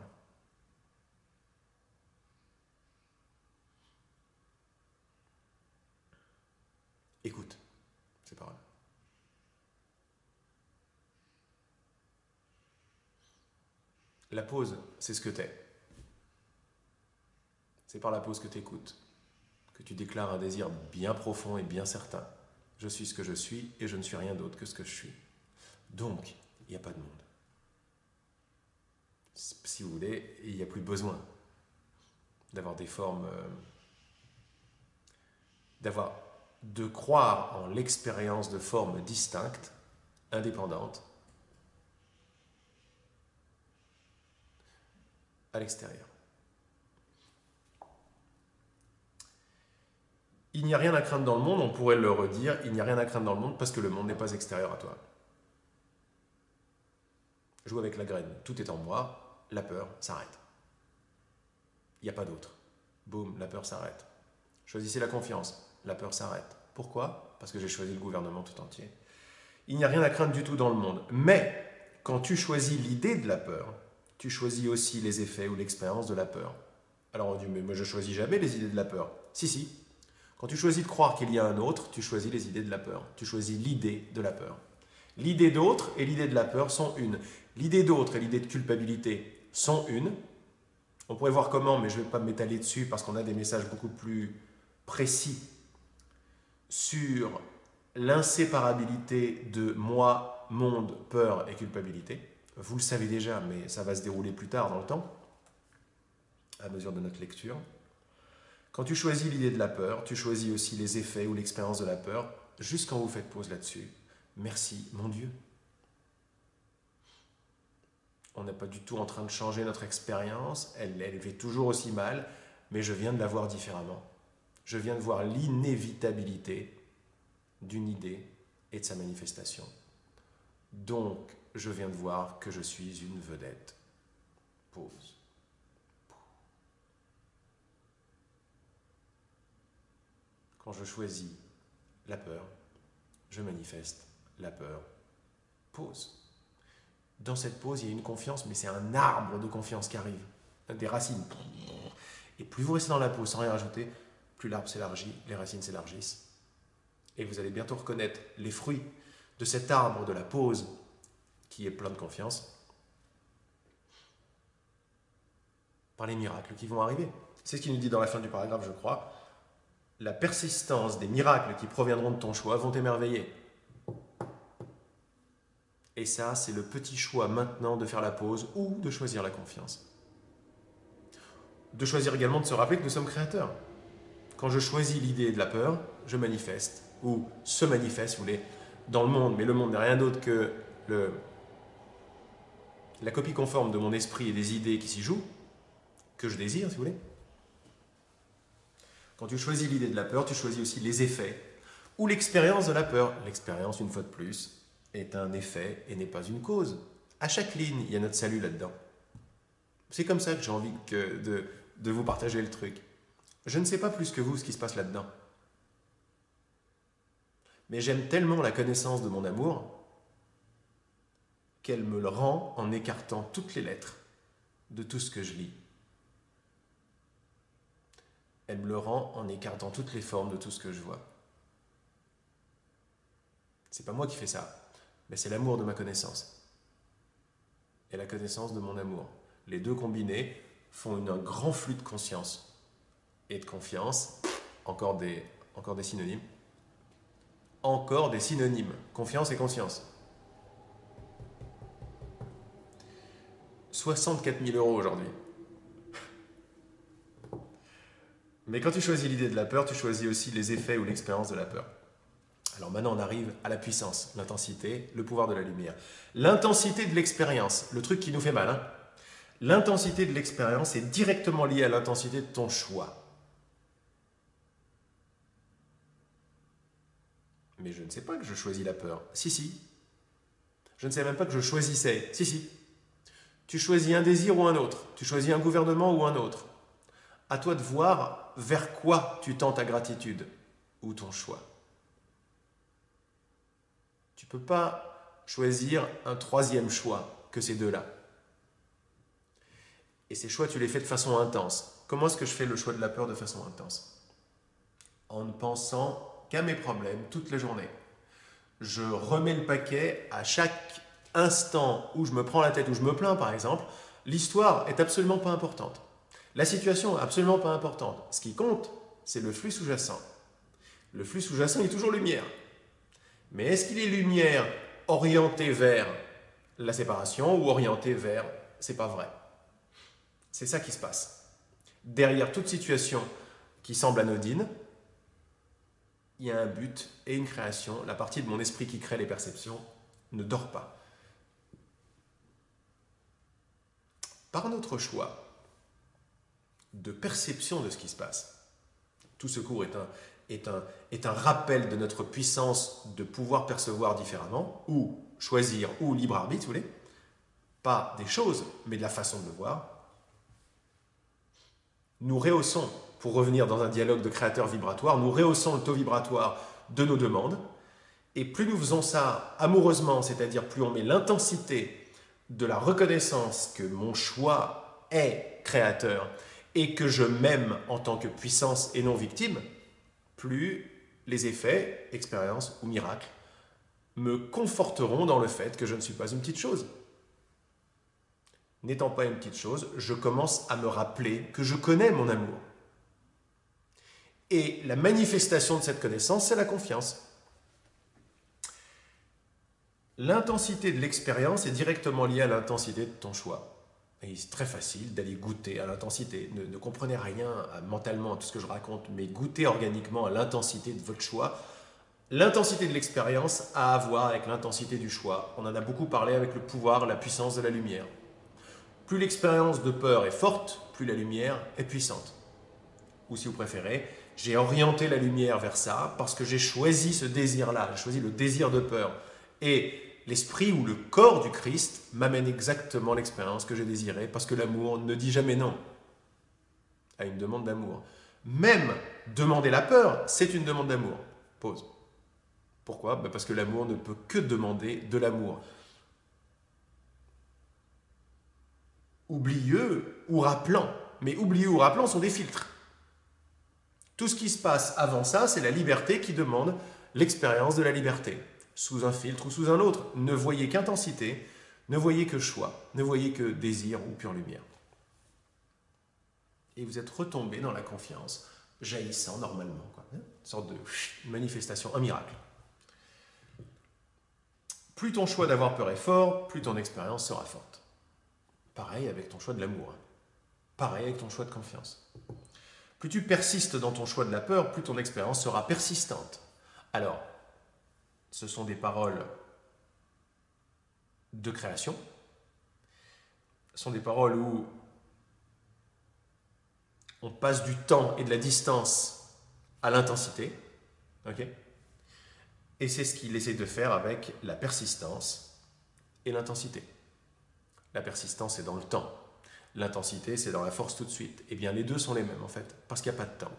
Écoute ces paroles. La pause, c'est ce que t'es. C'est par la pause que t'écoutes, que tu déclares un désir bien profond et bien certain. Je suis ce que je suis et je ne suis rien d'autre que ce que je suis. Donc, il n'y a pas de monde. Si vous voulez, il n'y a plus besoin d'avoir des formes, de croire en l'expérience de formes distinctes, indépendantes, à l'extérieur. Il n'y a rien à craindre dans le monde, on pourrait le redire, il n'y a rien à craindre dans le monde parce que le monde n'est pas extérieur à toi. Joue avec la graine, tout est en moi, la peur s'arrête. Il n'y a pas d'autre. Boum, la peur s'arrête. Choisissez la confiance, la peur s'arrête. Pourquoi? Parce que j'ai choisi le gouvernement tout entier. Il n'y a rien à craindre du tout dans le monde. Mais quand tu choisis l'idée de la peur, tu choisis aussi les effets ou l'expérience de la peur. Alors on dit, mais moi je choisis jamais les idées de la peur. Si, si. Quand tu choisis de croire qu'il y a un autre, tu choisis les idées de la peur. Tu choisis l'idée de la peur. L'idée d'autre et l'idée de la peur sont une. L'idée d'autre et l'idée de culpabilité sont une. On pourrait voir comment, mais je ne vais pas m'étaler dessus parce qu'on a des messages beaucoup plus précis sur l'inséparabilité de moi, monde, peur et culpabilité. Vous le savez déjà, mais ça va se dérouler plus tard dans le temps, à mesure de notre lecture. Quand tu choisis l'idée de la peur, tu choisis aussi les effets ou l'expérience de la peur, juste quand vous faites pause là-dessus. Merci, mon Dieu. On n'est pas du tout en train de changer notre expérience, elle fait toujours aussi mal, mais je viens de la voir différemment. Je viens de voir l'inévitabilité d'une idée et de sa manifestation. Donc, je viens de voir que je suis une vedette. Pause. Quand je choisis la peur, je manifeste la peur. Pause. Dans cette pause, il y a une confiance, mais c'est un arbre de confiance qui arrive. Des racines. Et plus vous restez dans la pause sans rien rajouter, plus l'arbre s'élargit, les racines s'élargissent. Et vous allez bientôt reconnaître les fruits de cet arbre de la pause qui est plein de confiance par les miracles qui vont arriver. C'est ce qu'il nous dit dans la fin du paragraphe, je crois. La persistance des miracles qui proviendront de ton choix vont t'émerveiller. Et ça, c'est le petit choix maintenant de faire la pause ou de choisir la confiance. De choisir également de se rappeler que nous sommes créateurs. Quand je choisis l'idée de la peur, je manifeste, ou se manifeste, si vous voulez, dans le monde. Mais le monde n'est rien d'autre que la copie conforme de mon esprit et des idées qui s'y jouent, que je désire, si vous voulez. Quand tu choisis l'idée de la peur, tu choisis aussi les effets ou l'expérience de la peur. L'expérience, une fois de plus, est un effet et n'est pas une cause. À chaque ligne, il y a notre salut là-dedans. C'est comme ça que j'ai envie de vous partager le truc. Je ne sais pas plus que vous ce qui se passe là-dedans. Mais j'aime tellement la connaissance de mon amour qu'elle me le rend en écartant toutes les lettres de tout ce que je lis. Elle me le rend en écartant toutes les formes de tout ce que je vois. C'est pas moi qui fais ça, mais c'est l'amour de ma connaissance et la connaissance de mon amour. Les deux combinés font un grand flux de conscience et de confiance. Encore des synonymes. Encore des synonymes. Confiance et conscience. 64 000 € aujourd'hui. Mais quand tu choisis l'idée de la peur, tu choisis aussi les effets ou l'expérience de la peur. Alors maintenant, on arrive à la puissance, l'intensité, le pouvoir de la lumière. L'intensité de l'expérience, le truc qui nous fait mal. Hein. L'intensité de l'expérience est directement liée à l'intensité de ton choix. Mais je ne sais pas que je choisis la peur. Si, si. Je ne sais même pas que je choisissais. Si, si. Tu choisis un désir ou un autre. Tu choisis un gouvernement ou un autre. À toi de voir vers quoi tu tends ta gratitude ou ton choix. Tu ne peux pas choisir un troisième choix. que ces deux-là. Et ces choix, tu les fais de façon intense. Comment est-ce que je fais le choix de la peur de façon intense? En ne pensant qu'à mes problèmes toute la journée. Je remets le paquet à chaque instant où je me prends la tête, où je me plains par exemple. L'histoire est absolument pas importante. La situation est absolument pas importante. Ce qui compte, c'est le flux sous-jacent. Le flux sous-jacent est toujours lumière. Mais est-ce qu'il est lumière orientée vers la séparation ou orientée vers c'est pas vrai? C'est ça qui se passe. Derrière toute situation qui semble anodine, il y a un but et une création. La partie de mon esprit qui crée les perceptions ne dort pas. Par notre choix de perception de ce qui se passe, tout ce cours est un rappel de notre puissance de pouvoir percevoir différemment, ou choisir, ou libre arbitre, vous voulez, pas des choses, mais de la façon de le voir. Nous rehaussons, pour revenir dans un dialogue de créateur vibratoire, nous rehaussons le taux vibratoire de nos demandes, et plus nous faisons ça amoureusement, c'est-à-dire plus on met l'intensité de la reconnaissance que mon choix est créateur et que je m'aime en tant que puissance et non victime, plus les effets, expériences ou miracles me conforteront dans le fait que je ne suis pas une petite chose. N'étant pas une petite chose, je commence à me rappeler que je connais mon amour. Et la manifestation de cette connaissance, c'est la confiance. L'intensité de l'expérience est directement liée à l'intensité de ton choix. Et c'est très facile d'aller goûter à l'intensité. Ne comprenez rien mentalement à tout ce que je raconte, mais goûtez organiquement à l'intensité de votre choix. L'intensité de l'expérience a à voir avec l'intensité du choix. On en a beaucoup parlé avec le pouvoir, la puissance de la lumière. Plus l'expérience de peur est forte, plus la lumière est puissante. Ou si vous préférez, j'ai orienté la lumière vers ça parce que j'ai choisi ce désir-là, j'ai choisi le désir de peur. Et l'esprit ou le corps du Christ m'amène exactement l'expérience que j'ai désirée parce que l'amour ne dit jamais non à une demande d'amour. Même demander la peur, c'est une demande d'amour. Pause. Pourquoi? Parce que l'amour ne peut que demander de l'amour. Oublieux ou rappelant. Mais oublieux ou rappelant sont des filtres. Tout ce qui se passe avant ça, c'est la liberté qui demande l'expérience de la liberté. Sous un filtre ou sous un autre. Ne voyez qu'intensité, ne voyez que choix, ne voyez que désir ou pure lumière. Et vous êtes retombé dans la confiance, jaillissant normalement. Une sorte de manifestation, un miracle. Plus ton choix d'avoir peur est fort, plus ton expérience sera forte. Pareil avec ton choix de l'amour. Pareil avec ton choix de confiance. Plus tu persistes dans ton choix de la peur, plus ton expérience sera persistante. Alors, ce sont des paroles de création. Ce sont des paroles où on passe du temps et de la distance à l'intensité. Okay? Et c'est ce qu'il essaie de faire avec la persistance et l'intensité. La persistance, c'est dans le temps. L'intensité, c'est dans la force tout de suite. Eh bien, les deux sont les mêmes, en fait, parce qu'il n'y a pas de temps.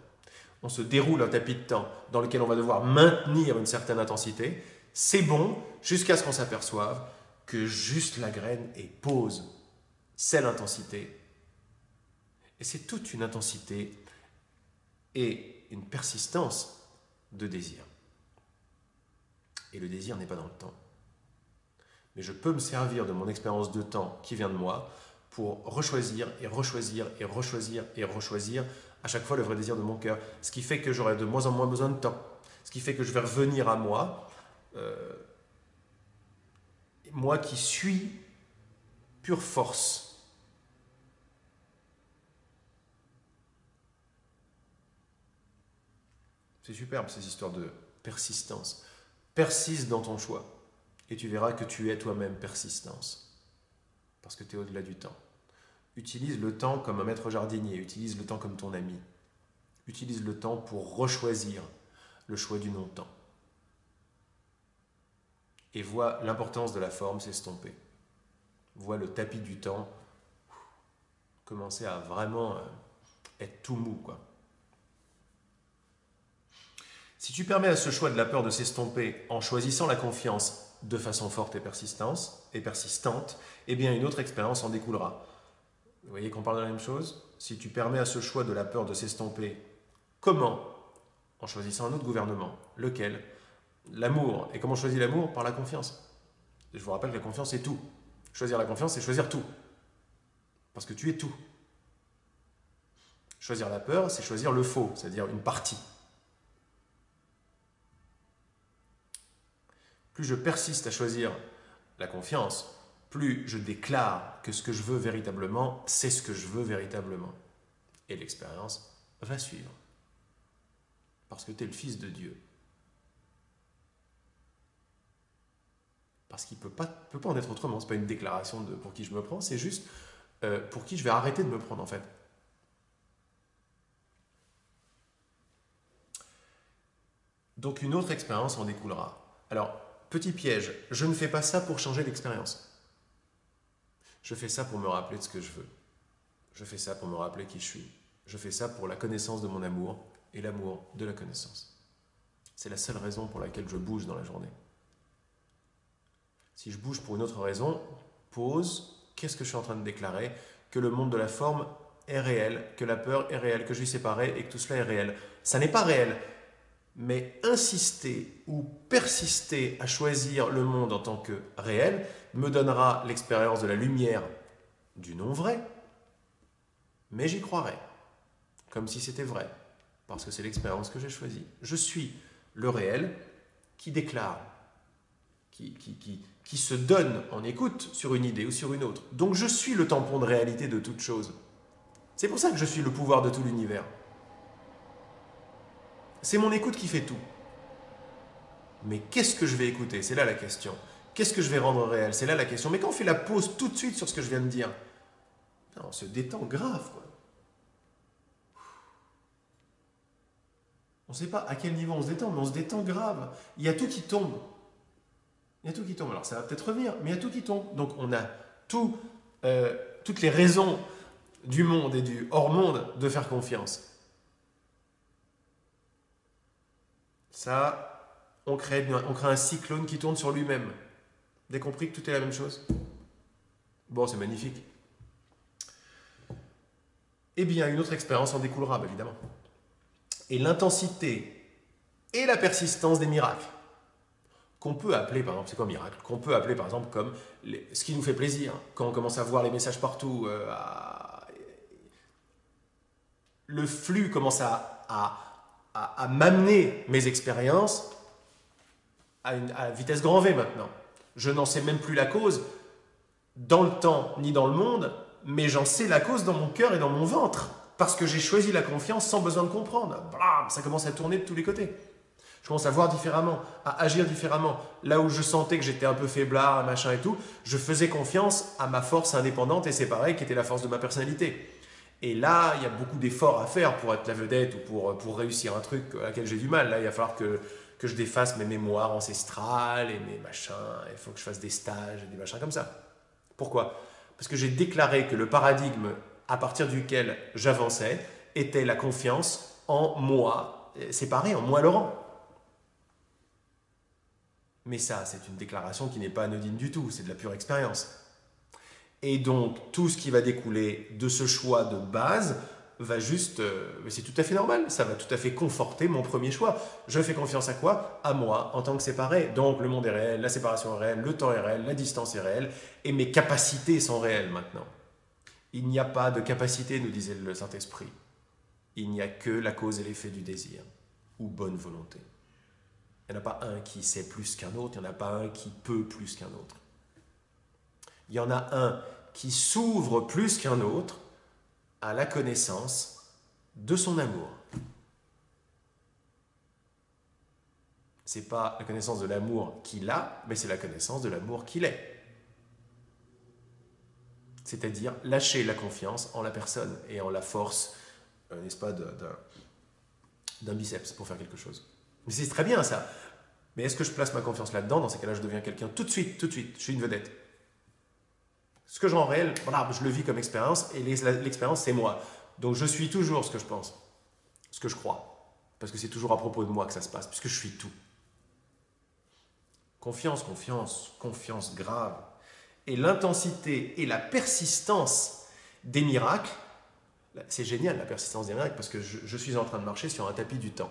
On se déroule un tapis de temps dans lequel on va devoir maintenir une certaine intensité. C'est bon jusqu'à ce qu'on s'aperçoive que juste la graine est pose. C'est l'intensité. Et c'est toute une intensité et une persistance de désir. Et le désir n'est pas dans le temps. Mais je peux me servir de mon expérience de temps qui vient de moi pour rechoisir et rechoisir et rechoisir et rechoisir à chaque fois le vrai désir de mon cœur. Ce qui fait que j'aurai de moins en moins besoin de temps. Ce qui fait que je vais revenir à moi, moi qui suis pure force. C'est superbe ces histoires de persistance. Persiste dans ton choix et tu verras que tu es toi-même persistance. Parce que tu es au-delà du temps. Utilise le temps comme un maître jardinier, utilise le temps comme ton ami. Utilise le temps pour rechoisir le choix du non-temps. Et vois l'importance de la forme s'estomper. Vois le tapis du temps commencer à vraiment être tout mou, quoi. Si tu permets à ce choix de la peur de s'estomper en choisissant la confiance de façon forte et persistante, eh bien une autre expérience en découlera. Vous voyez qu'on parle de la même chose? Si tu permets à ce choix de la peur de s'estomper, comment? En choisissant un autre gouvernement. Lequel? L'amour. Et comment on choisit l'amour? Par la confiance. Et je vous rappelle que la confiance est tout. Choisir la confiance, c'est choisir tout. Parce que tu es tout. Choisir la peur, c'est choisir le faux, c'est-à-dire une partie. Plus je persiste à choisir la confiance, plus je déclare que ce que je veux véritablement, c'est ce que je veux véritablement. Et l'expérience va suivre. Parce que tu es le Fils de Dieu. Parce qu'il ne peut pas en être autrement. Ce n'est pas une déclaration de pour qui je me prends, c'est juste pour qui je vais arrêter de me prendre en fait. Donc une autre expérience en découlera. Alors, petit piège, je ne fais pas ça pour changer l'expérience. Je fais ça pour me rappeler de ce que je veux. Je fais ça pour me rappeler qui je suis. Je fais ça pour la connaissance de mon amour et l'amour de la connaissance. C'est la seule raison pour laquelle je bouge dans la journée. Si je bouge pour une autre raison, pause, qu'est-ce que je suis en train de déclarer? Que le monde de la forme est réel, que la peur est réelle, que je suis séparé et que tout cela est réel. Ça n'est pas réel, mais insister ou persister à choisir le monde en tant que réel me donnera l'expérience de la lumière du non-vrai, mais j'y croirai, comme si c'était vrai, parce que c'est l'expérience que j'ai choisie. Je suis le réel qui déclare, qui se donne en écoute sur une idée ou sur une autre. Donc je suis le tampon de réalité de toute chose. C'est pour ça que je suis le pouvoir de tout l'univers. C'est mon écoute qui fait tout. Mais qu'est-ce que je vais écouter? C'est là la question. Qu'est-ce que je vais rendre réel? C'est là la question. Mais quand on fait la pause tout de suite sur ce que je viens de dire, on se détend grave, quoi. On ne sait pas à quel niveau on se détend, mais on se détend grave. Il y a tout qui tombe. Il y a tout qui tombe. Alors ça va peut-être revenir, mais il y a tout qui tombe. Donc on a toutes les raisons du monde et du hors-monde de faire confiance. Ça, on crée un cyclone qui tourne sur lui-même. Vous avez compris que tout est la même chose? Bon, c'est magnifique. Eh bien, une autre expérience en découlera, évidemment. Et l'intensité et la persistance des miracles, qu'on peut appeler, par exemple, c'est quoi miracle? Qu'on peut appeler, par exemple, comme ce qui nous fait plaisir, quand on commence à voir les messages partout, le flux commence à m'amener mes expériences à vitesse grand V maintenant. Je n'en sais même plus la cause dans le temps ni dans le monde, mais j'en sais la cause dans mon cœur et dans mon ventre, parce que j'ai choisi la confiance sans besoin de comprendre. Blam, ça commence à tourner de tous les côtés. Je commence à voir différemment, à agir différemment. Là où je sentais que j'étais un peu faiblard, machin et tout, je faisais confiance à ma force indépendante et séparée, qui était la force de ma personnalité. Et là, il y a beaucoup d'efforts à faire pour être la vedette ou pour réussir un truc à laquelle j'ai du mal. Là, il va falloir que je défasse mes mémoires ancestrales et mes machins. Il faut que je fasse des stages et des machins comme ça. Pourquoi? Parce que j'ai déclaré que le paradigme à partir duquel j'avançais était la confiance en moi, séparé en moi Laurent. Mais ça, c'est une déclaration qui n'est pas anodine du tout, c'est de la pure expérience. Et donc, tout ce qui va découler de ce choix de base va juste... c'est tout à fait normal, ça va tout à fait conforter mon premier choix. Je fais confiance à quoi? À moi, en tant que séparé. Donc, le monde est réel, la séparation est réelle, le temps est réel, la distance est réelle, et mes capacités sont réelles maintenant. Il n'y a pas de capacité, nous disait le Saint-Esprit. Il n'y a que la cause et l'effet du désir, ou bonne volonté. Il n'y en a pas un qui sait plus qu'un autre, il n'y en a pas un qui peut plus qu'un autre. Il y en a un qui s'ouvre plus qu'un autre à la connaissance de son amour. Ce n'est pas la connaissance de l'amour qu'il a, mais c'est la connaissance de l'amour qu'il est. C'est-à-dire lâcher la confiance en la personne et en la force, n'est-ce pas, d'un biceps pour faire quelque chose. Mais c'est très bien ça. Mais est-ce que je place ma confiance là-dedans? Dans ces cas-là, je deviens quelqu'un tout de suite. Je suis une vedette. Ce que je rends réel, voilà, je le vis comme expérience et l'expérience, c'est moi. Donc je suis toujours ce que je pense, ce que je crois. parce que c'est toujours à propos de moi que ça se passe, puisque je suis tout. Confiance, confiance, confiance grave. Et l'intensité et la persistance des miracles, c'est génial la persistance des miracles, parce que je suis en train de marcher sur un tapis du temps,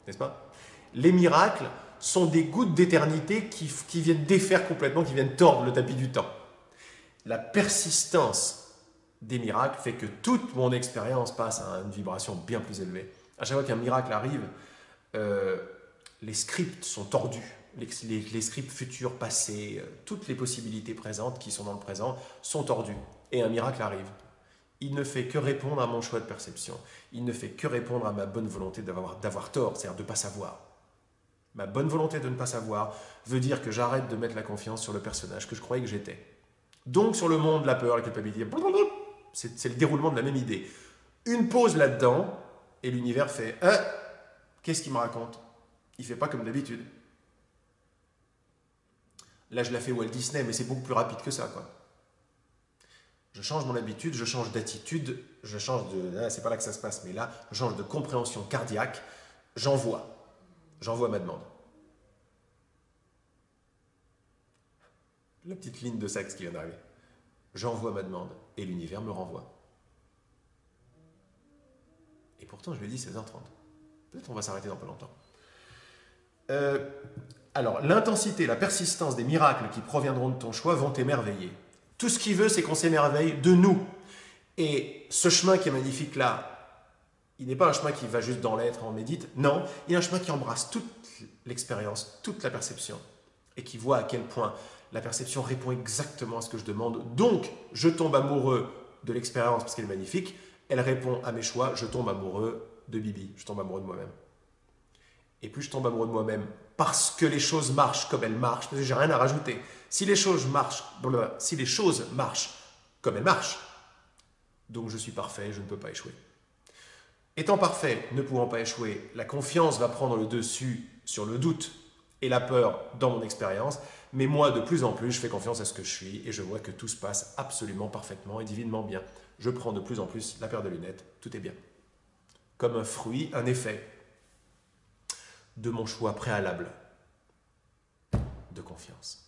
n'est-ce pas? Les miracles sont des gouttes d'éternité qui viennent défaire complètement, qui viennent tordre le tapis du temps. La persistance des miracles fait que toute mon expérience passe à une vibration bien plus élevée. À chaque fois qu'un miracle arrive, les scripts sont tordus. Les scripts futurs, passés, toutes les possibilités présentes qui sont dans le présent sont tordues. Et un miracle arrive. Il ne fait que répondre à mon choix de perception. Il ne fait que répondre à ma bonne volonté d'avoir tort, c'est-à-dire de ne pas savoir. Ma bonne volonté de ne pas savoir veut dire que j'arrête de mettre la confiance sur le personnage que je croyais que j'étais. Donc sur le monde, la peur, la culpabilité, c'est le déroulement de la même idée. Une pause là-dedans, et l'univers fait « qu'est-ce qu'il me raconte ?» Il ne fait pas comme d'habitude. Là, je la fais Walt Disney, mais c'est beaucoup plus rapide que ça, quoi. Je change mon habitude, je change d'attitude, je change de... c'est pas là que ça se passe, mais là, je change de compréhension cardiaque, j'envoie ma demande. La petite ligne de sax qui vient d'arriver. J'envoie ma demande et l'univers me renvoie. Et pourtant, je lui ai dit 16h30. Peut-être on va s'arrêter dans pas longtemps. Alors, l'intensité, la persistance des miracles qui proviendront de ton choix vont t'émerveiller. Tout ce qu'il veut, c'est qu'on s'émerveille de nous. Et ce chemin qui est magnifique là, il n'est pas un chemin qui va juste dans l'être, on médite. Non, il est un chemin qui embrasse toute l'expérience, toute la perception. Et qui voit à quel point la perception répond exactement à ce que je demande. Donc, je tombe amoureux de l'expérience parce qu'elle est magnifique. Elle répond à mes choix. Je tombe amoureux de Bibi. Je tombe amoureux de moi-même. Et plus je tombe amoureux de moi-même parce que les choses marchent comme elles marchent, parce que j'ai rien à rajouter. Si les choses marchent comme elles marchent, donc je suis parfait, je ne peux pas échouer. Étant parfait, ne pouvant pas échouer, la confiance va prendre le dessus sur le doute et la peur dans mon expérience, mais moi, de plus en plus, je fais confiance à ce que je suis et je vois que tout se passe absolument parfaitement et divinement bien. Je prends de plus en plus la paire de lunettes, tout est bien. Comme un fruit, un effet de mon choix préalable de confiance,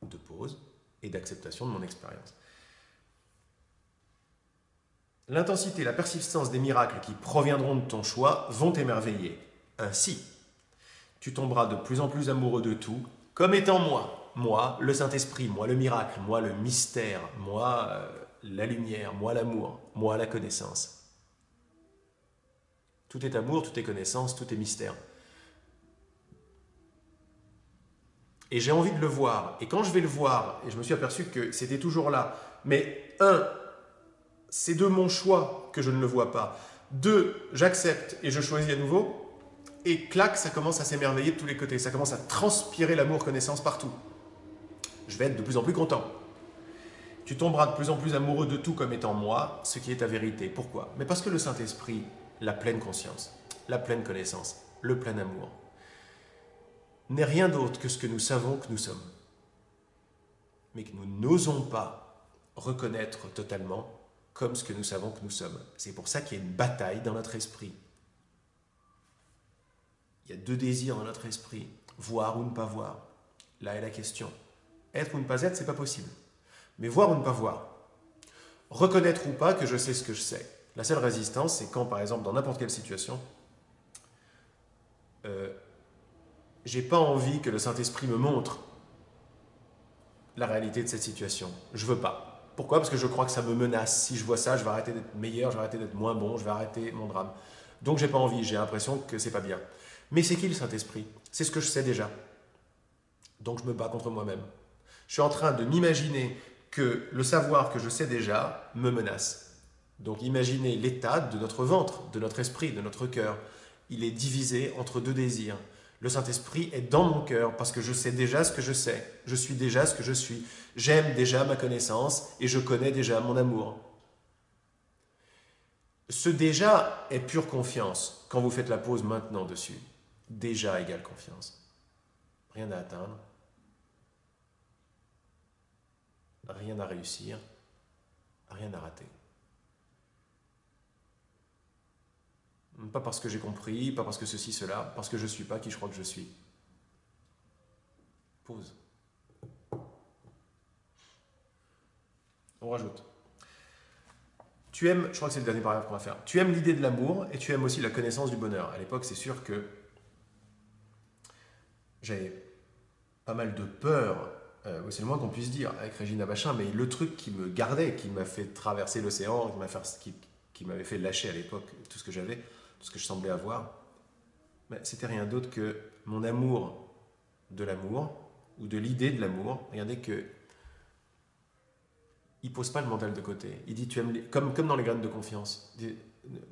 de pause et d'acceptation de mon expérience. L'intensité et la persistance des miracles qui proviendront de ton choix vont t'émerveiller. Ainsi, tu tomberas de plus en plus amoureux de tout, comme étant moi. Moi, le Saint-Esprit, moi, le miracle, moi, le mystère, moi, la lumière, moi, l'amour, moi, la connaissance. Tout est amour, tout est connaissance, tout est mystère. Et j'ai envie de le voir. Et quand je vais le voir, et je me suis aperçu que c'était toujours là, mais c'est de mon choix que je ne le vois pas. 2, j'accepte et je choisis à nouveau. Et clac, ça commence à s'émerveiller de tous les côtés. Ça commence à transpirer l'amour, connaissance partout. Je vais être de plus en plus content. Tu tomberas de plus en plus amoureux de tout comme étant moi, ce qui est ta vérité. Pourquoi? Mais parce que le Saint-Esprit, la pleine conscience, la pleine connaissance, le plein amour, n'est rien d'autre que ce que nous savons que nous sommes, mais que nous n'osons pas reconnaître totalement comme ce que nous savons que nous sommes. C'est pour ça qu'il y a une bataille dans notre esprit. Il y a 2 désirs dans notre esprit, voir ou ne pas voir. Là est la question. Être ou ne pas être, c'est pas possible. Mais voir ou ne pas voir. Reconnaître ou pas que je sais ce que je sais. La seule résistance, c'est quand, par exemple, dans n'importe quelle situation, j'ai pas envie que le Saint-Esprit me montre la réalité de cette situation. Je veux pas. Pourquoi? Parce que je crois que ça me menace. Si je vois ça, je vais arrêter d'être meilleur, je vais arrêter d'être moins bon, je vais arrêter mon drame. Donc j'ai pas envie, j'ai l'impression que c'est pas bien. Mais c'est qui le Saint-Esprit? C'est ce que je sais déjà. Donc je me bats contre moi-même. Je suis en train de m'imaginer que le savoir que je sais déjà me menace. Donc imaginez l'état de notre ventre, de notre esprit, de notre cœur. Il est divisé entre 2 désirs. Le Saint-Esprit est dans mon cœur parce que je sais déjà ce que je sais. Je suis déjà ce que je suis. J'aime déjà ma connaissance et je connais déjà mon amour. Ce déjà est pure confiance quand vous faites la pause maintenant dessus. Déjà égale confiance. Rien à atteindre. Rien à réussir. Rien à rater. Pas parce que j'ai compris, pas parce que ceci, cela, parce que je ne suis pas qui je crois que je suis. Pause. On rajoute. Tu aimes, je crois que c'est le dernier paragraphe qu'on va faire, tu aimes l'idée de l'amour et tu aimes aussi la connaissance du bonheur. À l'époque, c'est sûr que j'avais pas mal de peur, c'est le moins qu'on puisse dire, avec Régina Bachin, mais le truc qui me gardait, qui m'a fait traverser l'océan, qui m'avait fait lâcher à l'époque tout ce que j'avais, tout ce que je semblais avoir, c'était rien d'autre que mon amour de l'amour, ou de l'idée de l'amour. Regardez que il pose pas le mental de côté. Il dit, tu aimes comme dans les graines de confiance.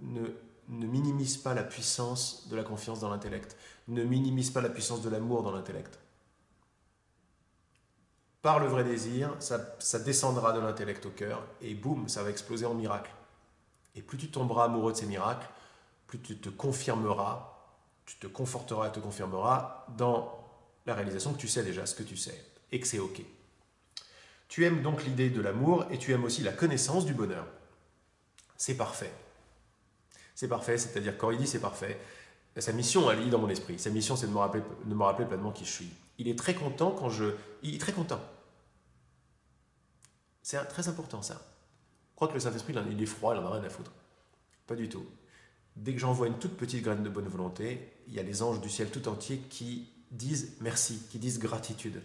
Ne minimise pas la puissance de la confiance dans l'intellect. Ne minimise pas la puissance de l'amour dans l'intellect. Par le vrai désir, ça descendra de l'intellect au cœur et boum, ça va exploser en miracle. Et plus tu tomberas amoureux de ces miracles, plus tu te confirmeras, tu te conforteras et te confirmeras dans la réalisation que tu sais déjà ce que tu sais et que c'est ok. Tu aimes donc l'idée de l'amour et tu aimes aussi la connaissance du bonheur. C'est parfait. C'est parfait, c'est-à-dire quand il dit c'est parfait, sa mission, elle lit dans mon esprit. Sa mission, c'est de me rappeler pleinement qui je suis. Il est très content quand je... Il est très content. C'est très important ça. Je crois que le Saint-Esprit, il est froid, il n'en a rien à foutre. Pas du tout. Dès que j'envoie une toute petite graine de bonne volonté, il y a les anges du ciel tout entier qui disent merci, qui disent gratitude.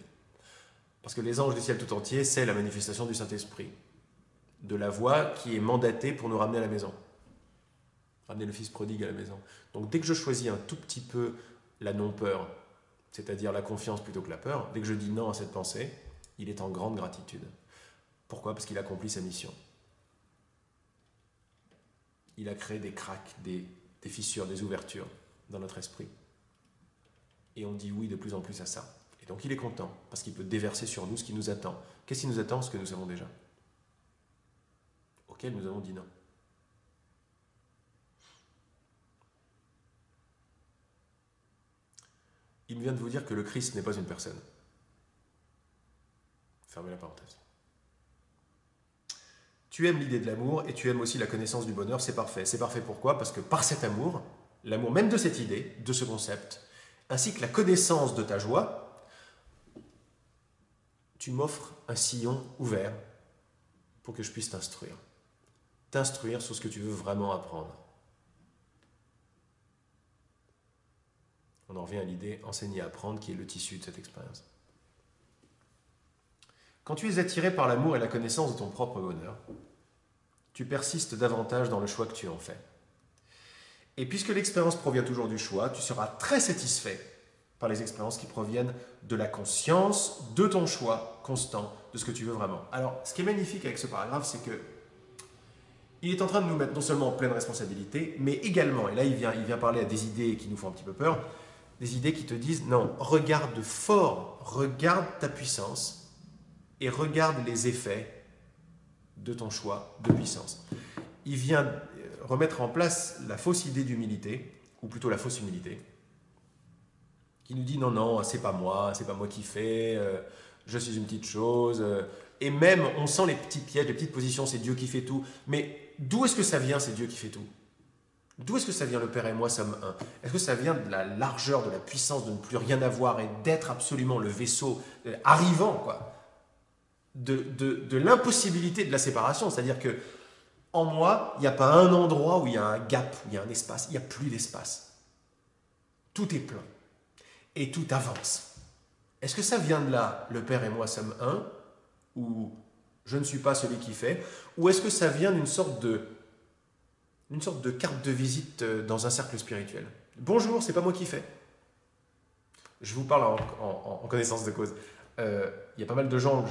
Parce que les anges du ciel tout entier, c'est la manifestation du Saint-Esprit, de la voix qui est mandatée pour nous ramener à la maison. Ramener le Fils prodigue à la maison. Donc dès que je choisis un tout petit peu la non-peur, c'est-à-dire la confiance plutôt que la peur, dès que je dis non à cette pensée, il est en grande gratitude. Pourquoi? Parce qu'il a accompli sa mission. Il a créé des cracks, des fissures, des ouvertures dans notre esprit. Et on dit oui de plus en plus à ça. Et donc il est content, parce qu'il peut déverser sur nous ce qui nous attend. Qu'est-ce qui nous attend? Ce que nous savons déjà. Auquel nous avons dit non. Il me vient de vous dire que le Christ n'est pas une personne. Fermez la parenthèse. Tu aimes l'idée de l'amour et tu aimes aussi la connaissance du bonheur, c'est parfait. C'est parfait pourquoi? Parce que par cet amour, l'amour même de cette idée, de ce concept, ainsi que la connaissance de ta joie, tu m'offres un sillon ouvert pour que je puisse t'instruire. T'instruire sur ce que tu veux vraiment apprendre. On en revient à l'idée enseigner à apprendre qui est le tissu de cette expérience. Quand tu es attiré par l'amour et la connaissance de ton propre bonheur, tu persistes davantage dans le choix que tu en fais. Et puisque l'expérience provient toujours du choix, tu seras très satisfait par les expériences qui proviennent de la conscience de ton choix constant, de ce que tu veux vraiment. Alors, ce qui est magnifique avec ce paragraphe, c'est que il est en train de nous mettre non seulement en pleine responsabilité, mais également, et là il vient parler à des idées qui nous font un petit peu peur, des idées qui te disent, non, regarde fort, regarde ta puissance et regarde les effets de ton choix de puissance. Il vient remettre en place la fausse idée d'humilité, ou plutôt la fausse humilité, qui nous dit, non, non, c'est pas moi qui fais, je suis une petite chose, et même on sent les petits pièges, les petites positions, c'est Dieu qui fait tout, mais d'où est-ce que ça vient, c'est Dieu qui fait tout? D'où est-ce que ça vient, le Père et moi sommes un? Est-ce que ça vient de la largeur, de la puissance de ne plus rien avoir et d'être absolument le vaisseau arrivant, quoi, de l'impossibilité de la séparation? C'est-à-dire que en moi, il n'y a pas un endroit où il y a un gap, où il y a un espace. Il n'y a plus d'espace. Tout est plein. Et tout avance. Est-ce que ça vient de là, le Père et moi sommes un, ou je ne suis pas celui qui fait, ou est-ce que ça vient d'une sorte de carte de visite dans un cercle spirituel? Bonjour, c'est pas moi qui fais. Je vous parle en connaissance de cause. Il y a pas mal de gens que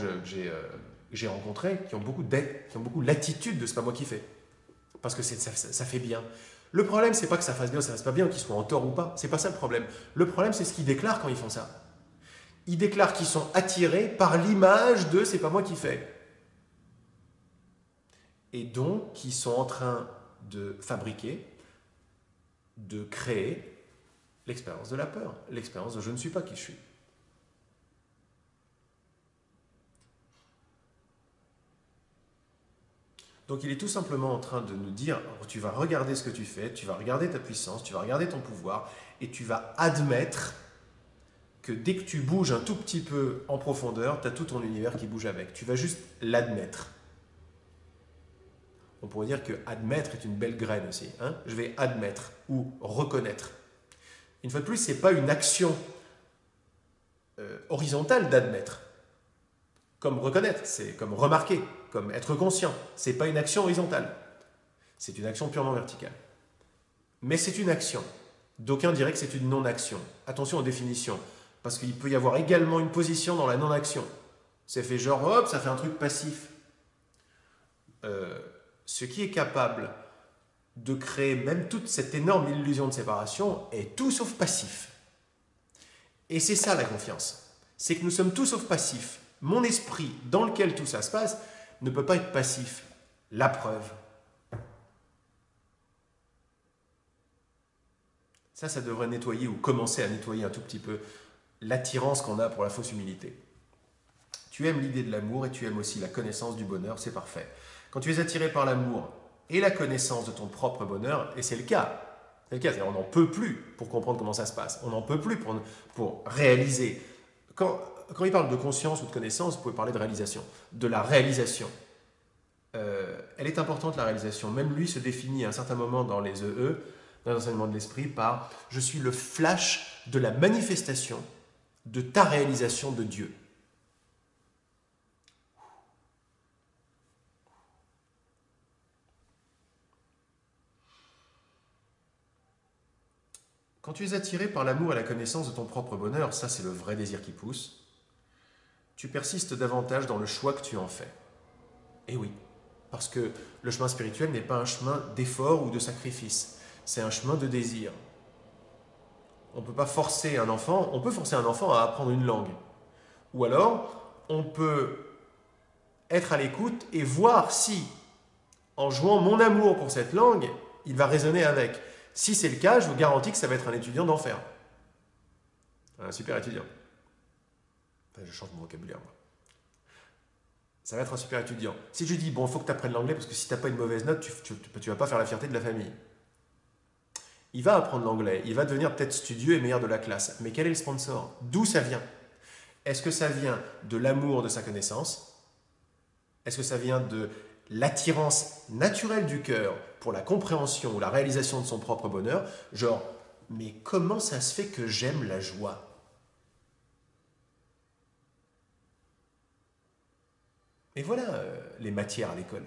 j'ai rencontrés qui ont beaucoup l'attitude de c'est pas moi qui fais. Parce que ça fait bien. Le problème, c'est pas que ça fasse bien ou ça fasse pas bien, qu'ils soient en tort ou pas. C'est pas ça le problème. Le problème, c'est ce qu'ils déclarent quand ils font ça. Ils déclarent qu'ils sont attirés par l'image de c'est pas moi qui fais. Et donc, qu'ils sont en train de fabriquer, de créer l'expérience de la peur, l'expérience de je ne suis pas qui je suis. Donc il est tout simplement en train de nous dire, tu vas regarder ce que tu fais, tu vas regarder ta puissance, tu vas regarder ton pouvoir, et tu vas admettre que dès que tu bouges un tout petit peu en profondeur, tu as tout ton univers qui bouge avec. Tu vas juste l'admettre. On pourrait dire que admettre est une belle graine aussi. Hein, je vais admettre ou reconnaître. Une fois de plus, ce n'est pas une action horizontale d'admettre. Comme reconnaître, c'est comme remarquer, comme être conscient. Ce n'est pas une action horizontale. C'est une action purement verticale. Mais c'est une action. D'aucuns diraient que c'est une non-action. Attention aux définitions. Parce qu'il peut y avoir également une position dans la non-action. C'est fait genre, hop, ça fait un truc passif. Ce qui est capable de créer même toute cette énorme illusion de séparation est tout sauf passif. Et c'est ça la confiance. C'est que nous sommes tout sauf passifs. Mon esprit, dans lequel tout ça se passe, ne peut pas être passif. La preuve. Ça devrait nettoyer ou commencer à nettoyer un tout petit peu l'attirance qu'on a pour la fausse humilité. Tu aimes l'idée de l'amour et tu aimes aussi la connaissance du bonheur, c'est parfait. Quand tu es attiré par l'amour et la connaissance de ton propre bonheur, et c'est le cas, c'est-à-dire on n'en peut plus pour comprendre comment ça se passe, on n'en peut plus pour réaliser. Quand il parle de conscience ou de connaissance, vous pouvez parler de réalisation, de la réalisation. Elle est importante, la réalisation. Même lui se définit à un certain moment dans les EE, dans l'enseignement de l'esprit, par « je suis le flash de la manifestation de ta réalisation de Dieu ». Quand tu es attiré par l'amour et la connaissance de ton propre bonheur, ça c'est le vrai désir qui pousse, tu persistes davantage dans le choix que tu en fais. Et oui, parce que le chemin spirituel n'est pas un chemin d'effort ou de sacrifice, c'est un chemin de désir. On ne peut pas forcer un enfant, on peut forcer un enfant à apprendre une langue. Ou alors, on peut être à l'écoute et voir si, en jouant mon amour pour cette langue, il va raisonner avec. Si c'est le cas, je vous garantis que ça va être un étudiant d'enfer. Un super étudiant. Enfin, je change mon vocabulaire, moi. Ça va être un super étudiant. Si je dis, bon, il faut que tu apprennes l'anglais, parce que si tu n'as pas une mauvaise note, tu ne vas pas faire la fierté de la famille. Il va apprendre l'anglais, il va devenir peut-être studieux et meilleur de la classe. Mais quel est le sponsor? D'où ça vient? Est-ce que ça vient de l'amour de sa connaissance? Est-ce que ça vient de l'attirance naturelle du cœur pour la compréhension ou la réalisation de son propre bonheur? Genre, mais comment ça se fait que j'aime la joie? Et voilà les matières à l'école.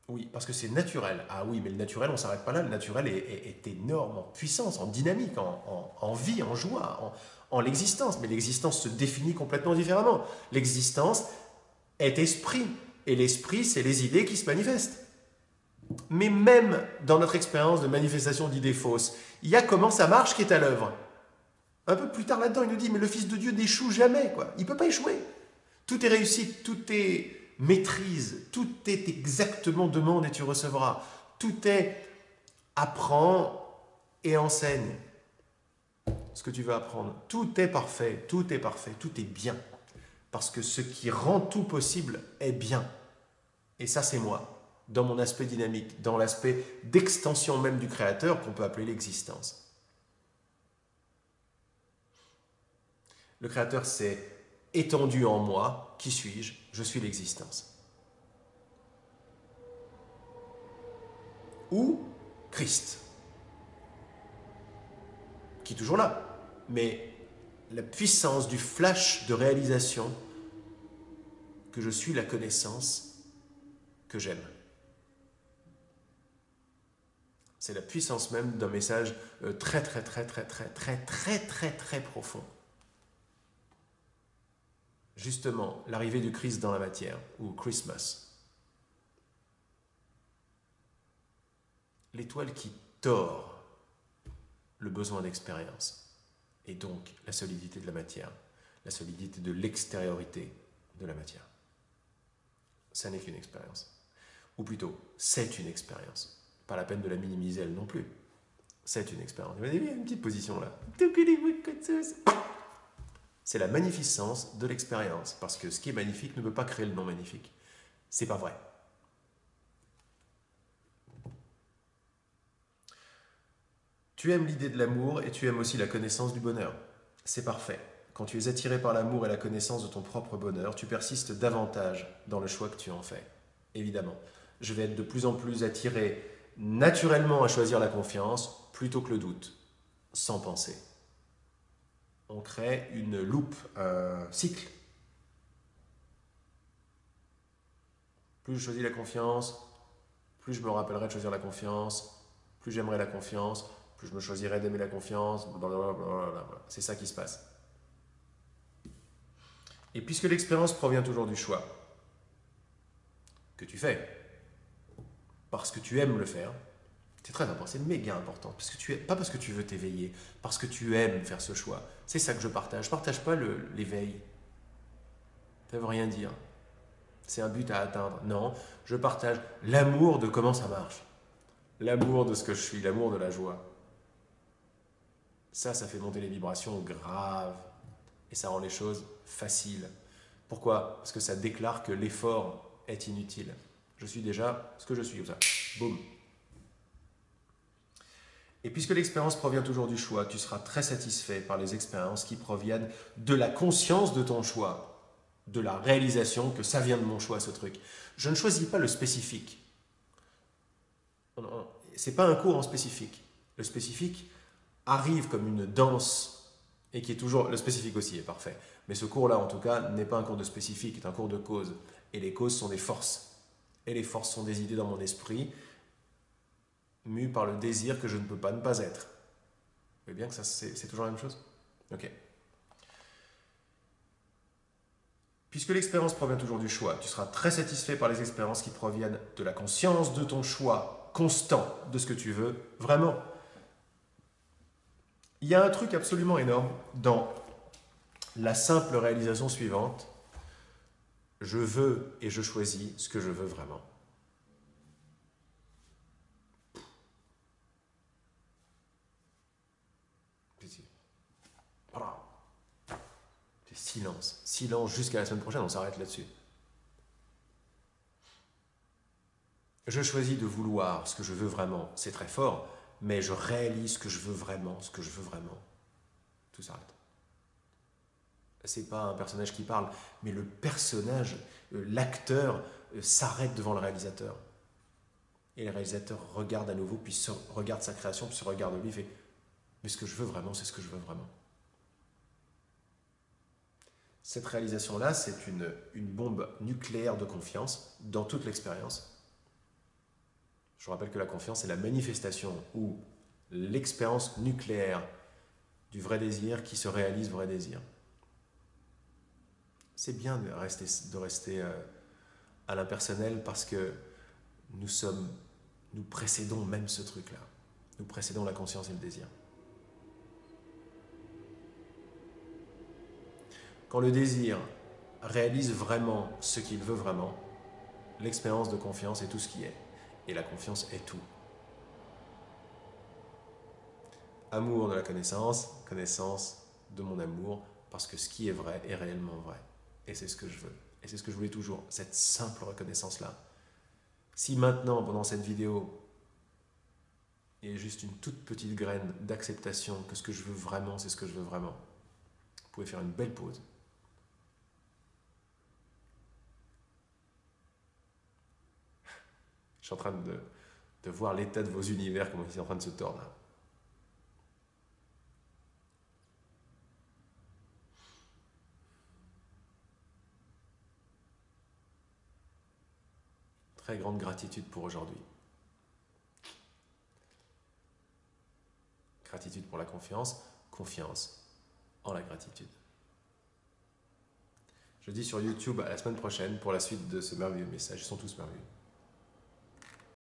Oui, parce que c'est naturel. Ah oui, mais le naturel, on ne s'arrête pas là. Le naturel est énorme en puissance, en dynamique, en vie, en joie, en l'existence. Mais l'existence se définit complètement différemment. L'existence est esprit. Et l'esprit, c'est les idées qui se manifestent. Mais même dans notre expérience de manifestation d'idées fausses, il y a comment ça marche qui est à l'œuvre. Un peu plus tard là-dedans, il nous dit, mais le Fils de Dieu n'échoue jamais, quoi. Il ne peut pas échouer. Tout est réussite, tout est maîtrise, tout est exactement demande et tu recevras. Tout est apprends et enseigne ce que tu veux apprendre. Tout est parfait, tout est parfait, tout est bien. Parce que ce qui rend tout possible est bien. Et ça, c'est moi, dans mon aspect dynamique, dans l'aspect d'extension même du Créateur qu'on peut appeler l'existence. Le Créateur s'est étendu en moi. Qui suis-je? Je suis l'existence. Ou Christ, qui est toujours là. Mais la puissance du flash de réalisation que je suis la connaissance que j'aime. C'est la puissance même d'un message très profond. Justement, l'arrivée du Christ dans la matière, ou Christmas. L'étoile qui tord le besoin d'expérience, et donc la solidité de la matière, la solidité de l'extériorité de la matière. Ça n'est qu'une expérience. Ou plutôt, c'est une expérience. Pas la peine de la minimiser elle non plus. C'est une expérience. Vous avez une petite position là. C'est la magnificence de l'expérience. Parce que ce qui est magnifique ne peut pas créer le non magnifique. C'est pas vrai. Tu aimes l'idée de l'amour et tu aimes aussi la connaissance du bonheur. C'est parfait. Quand tu es attiré par l'amour et la connaissance de ton propre bonheur, tu persistes davantage dans le choix que tu en fais. Évidemment, je vais être de plus en plus attiré naturellement à choisir la confiance plutôt que le doute, sans penser. On crée une loupe, un cycle. Plus je choisis la confiance, plus je me rappellerai de choisir la confiance, plus j'aimerai la confiance, plus je me choisirai d'aimer la confiance, blablabla. C'est ça qui se passe. Et puisque l'expérience provient toujours du choix que tu fais, parce que tu aimes le faire, c'est très important, c'est méga important, parce que pas parce que tu veux t'éveiller, parce que tu aimes faire ce choix. C'est ça que je partage. Je partage pas l'éveil. Ça veut rien dire. C'est un but à atteindre. Non, je partage l'amour de comment ça marche. L'amour de ce que je suis, l'amour de la joie. Ça fait monter les vibrations graves. Et ça rend les choses faciles. Pourquoi? Parce que ça déclare que l'effort est inutile. Je suis déjà ce que je suis, comme ça. Boum. Et puisque l'expérience provient toujours du choix, tu seras très satisfait par les expériences qui proviennent de la conscience de ton choix, de la réalisation que ça vient de mon choix, ce truc. Je ne choisis pas le spécifique. Ce n'est pas un cours en spécifique. Le spécifique arrive comme une danse et qui est toujours... Le spécifique aussi est parfait. Mais ce cours-là, en tout cas, n'est pas un cours de spécifique, c'est un cours de cause. Et les causes sont des forces. Et les forces sont des idées dans mon esprit, mues par le désir que je ne peux pas ne pas être. Vous voyez bien que ça, c'est toujours la même chose? Ok. Puisque l'expérience provient toujours du choix, tu seras très satisfait par les expériences qui proviennent de la conscience de ton choix constant de ce que tu veux, vraiment. Il y a un truc absolument énorme dans la simple réalisation suivante. Je veux et je choisis ce que je veux vraiment. Voilà. C'est silence. Silence jusqu'à la semaine prochaine, on s'arrête là-dessus. Je choisis de vouloir ce que je veux vraiment. C'est très fort, mais je réalise ce que je veux vraiment, ce que je veux vraiment. Tout s'arrête. C'est pas un personnage qui parle, mais le personnage, l'acteur, s'arrête devant le réalisateur. Et le réalisateur regarde à nouveau, puis regarde sa création, puis se regarde lui et fait « Mais ce que je veux vraiment, c'est ce que je veux vraiment. » Cette réalisation-là, c'est une bombe nucléaire de confiance dans toute l'expérience. Je vous rappelle que la confiance est la manifestation ou l'expérience nucléaire du vrai désir qui se réalise vrai désir. C'est bien de rester à l'impersonnel parce que nous précédons même ce truc-là. Nous précédons la conscience et le désir. Quand le désir réalise vraiment ce qu'il veut vraiment, l'expérience de confiance est tout ce qui est. Et la confiance est tout. Amour de la connaissance, connaissance de mon amour, parce que ce qui est vrai est réellement vrai. Et c'est ce que je veux. Et c'est ce que je voulais toujours, cette simple reconnaissance-là. Si maintenant, pendant cette vidéo, il y a juste une toute petite graine d'acceptation que ce que je veux vraiment, c'est ce que je veux vraiment, vous pouvez faire une belle pause. Je suis en train de voir l'état de vos univers, comment ils sont en train de se tordre. Très grande gratitude pour aujourd'hui. Gratitude pour la confiance, confiance en la gratitude. Je dis sur YouTube à la semaine prochaine pour la suite de ce merveilleux message. Ils sont tous merveilleux.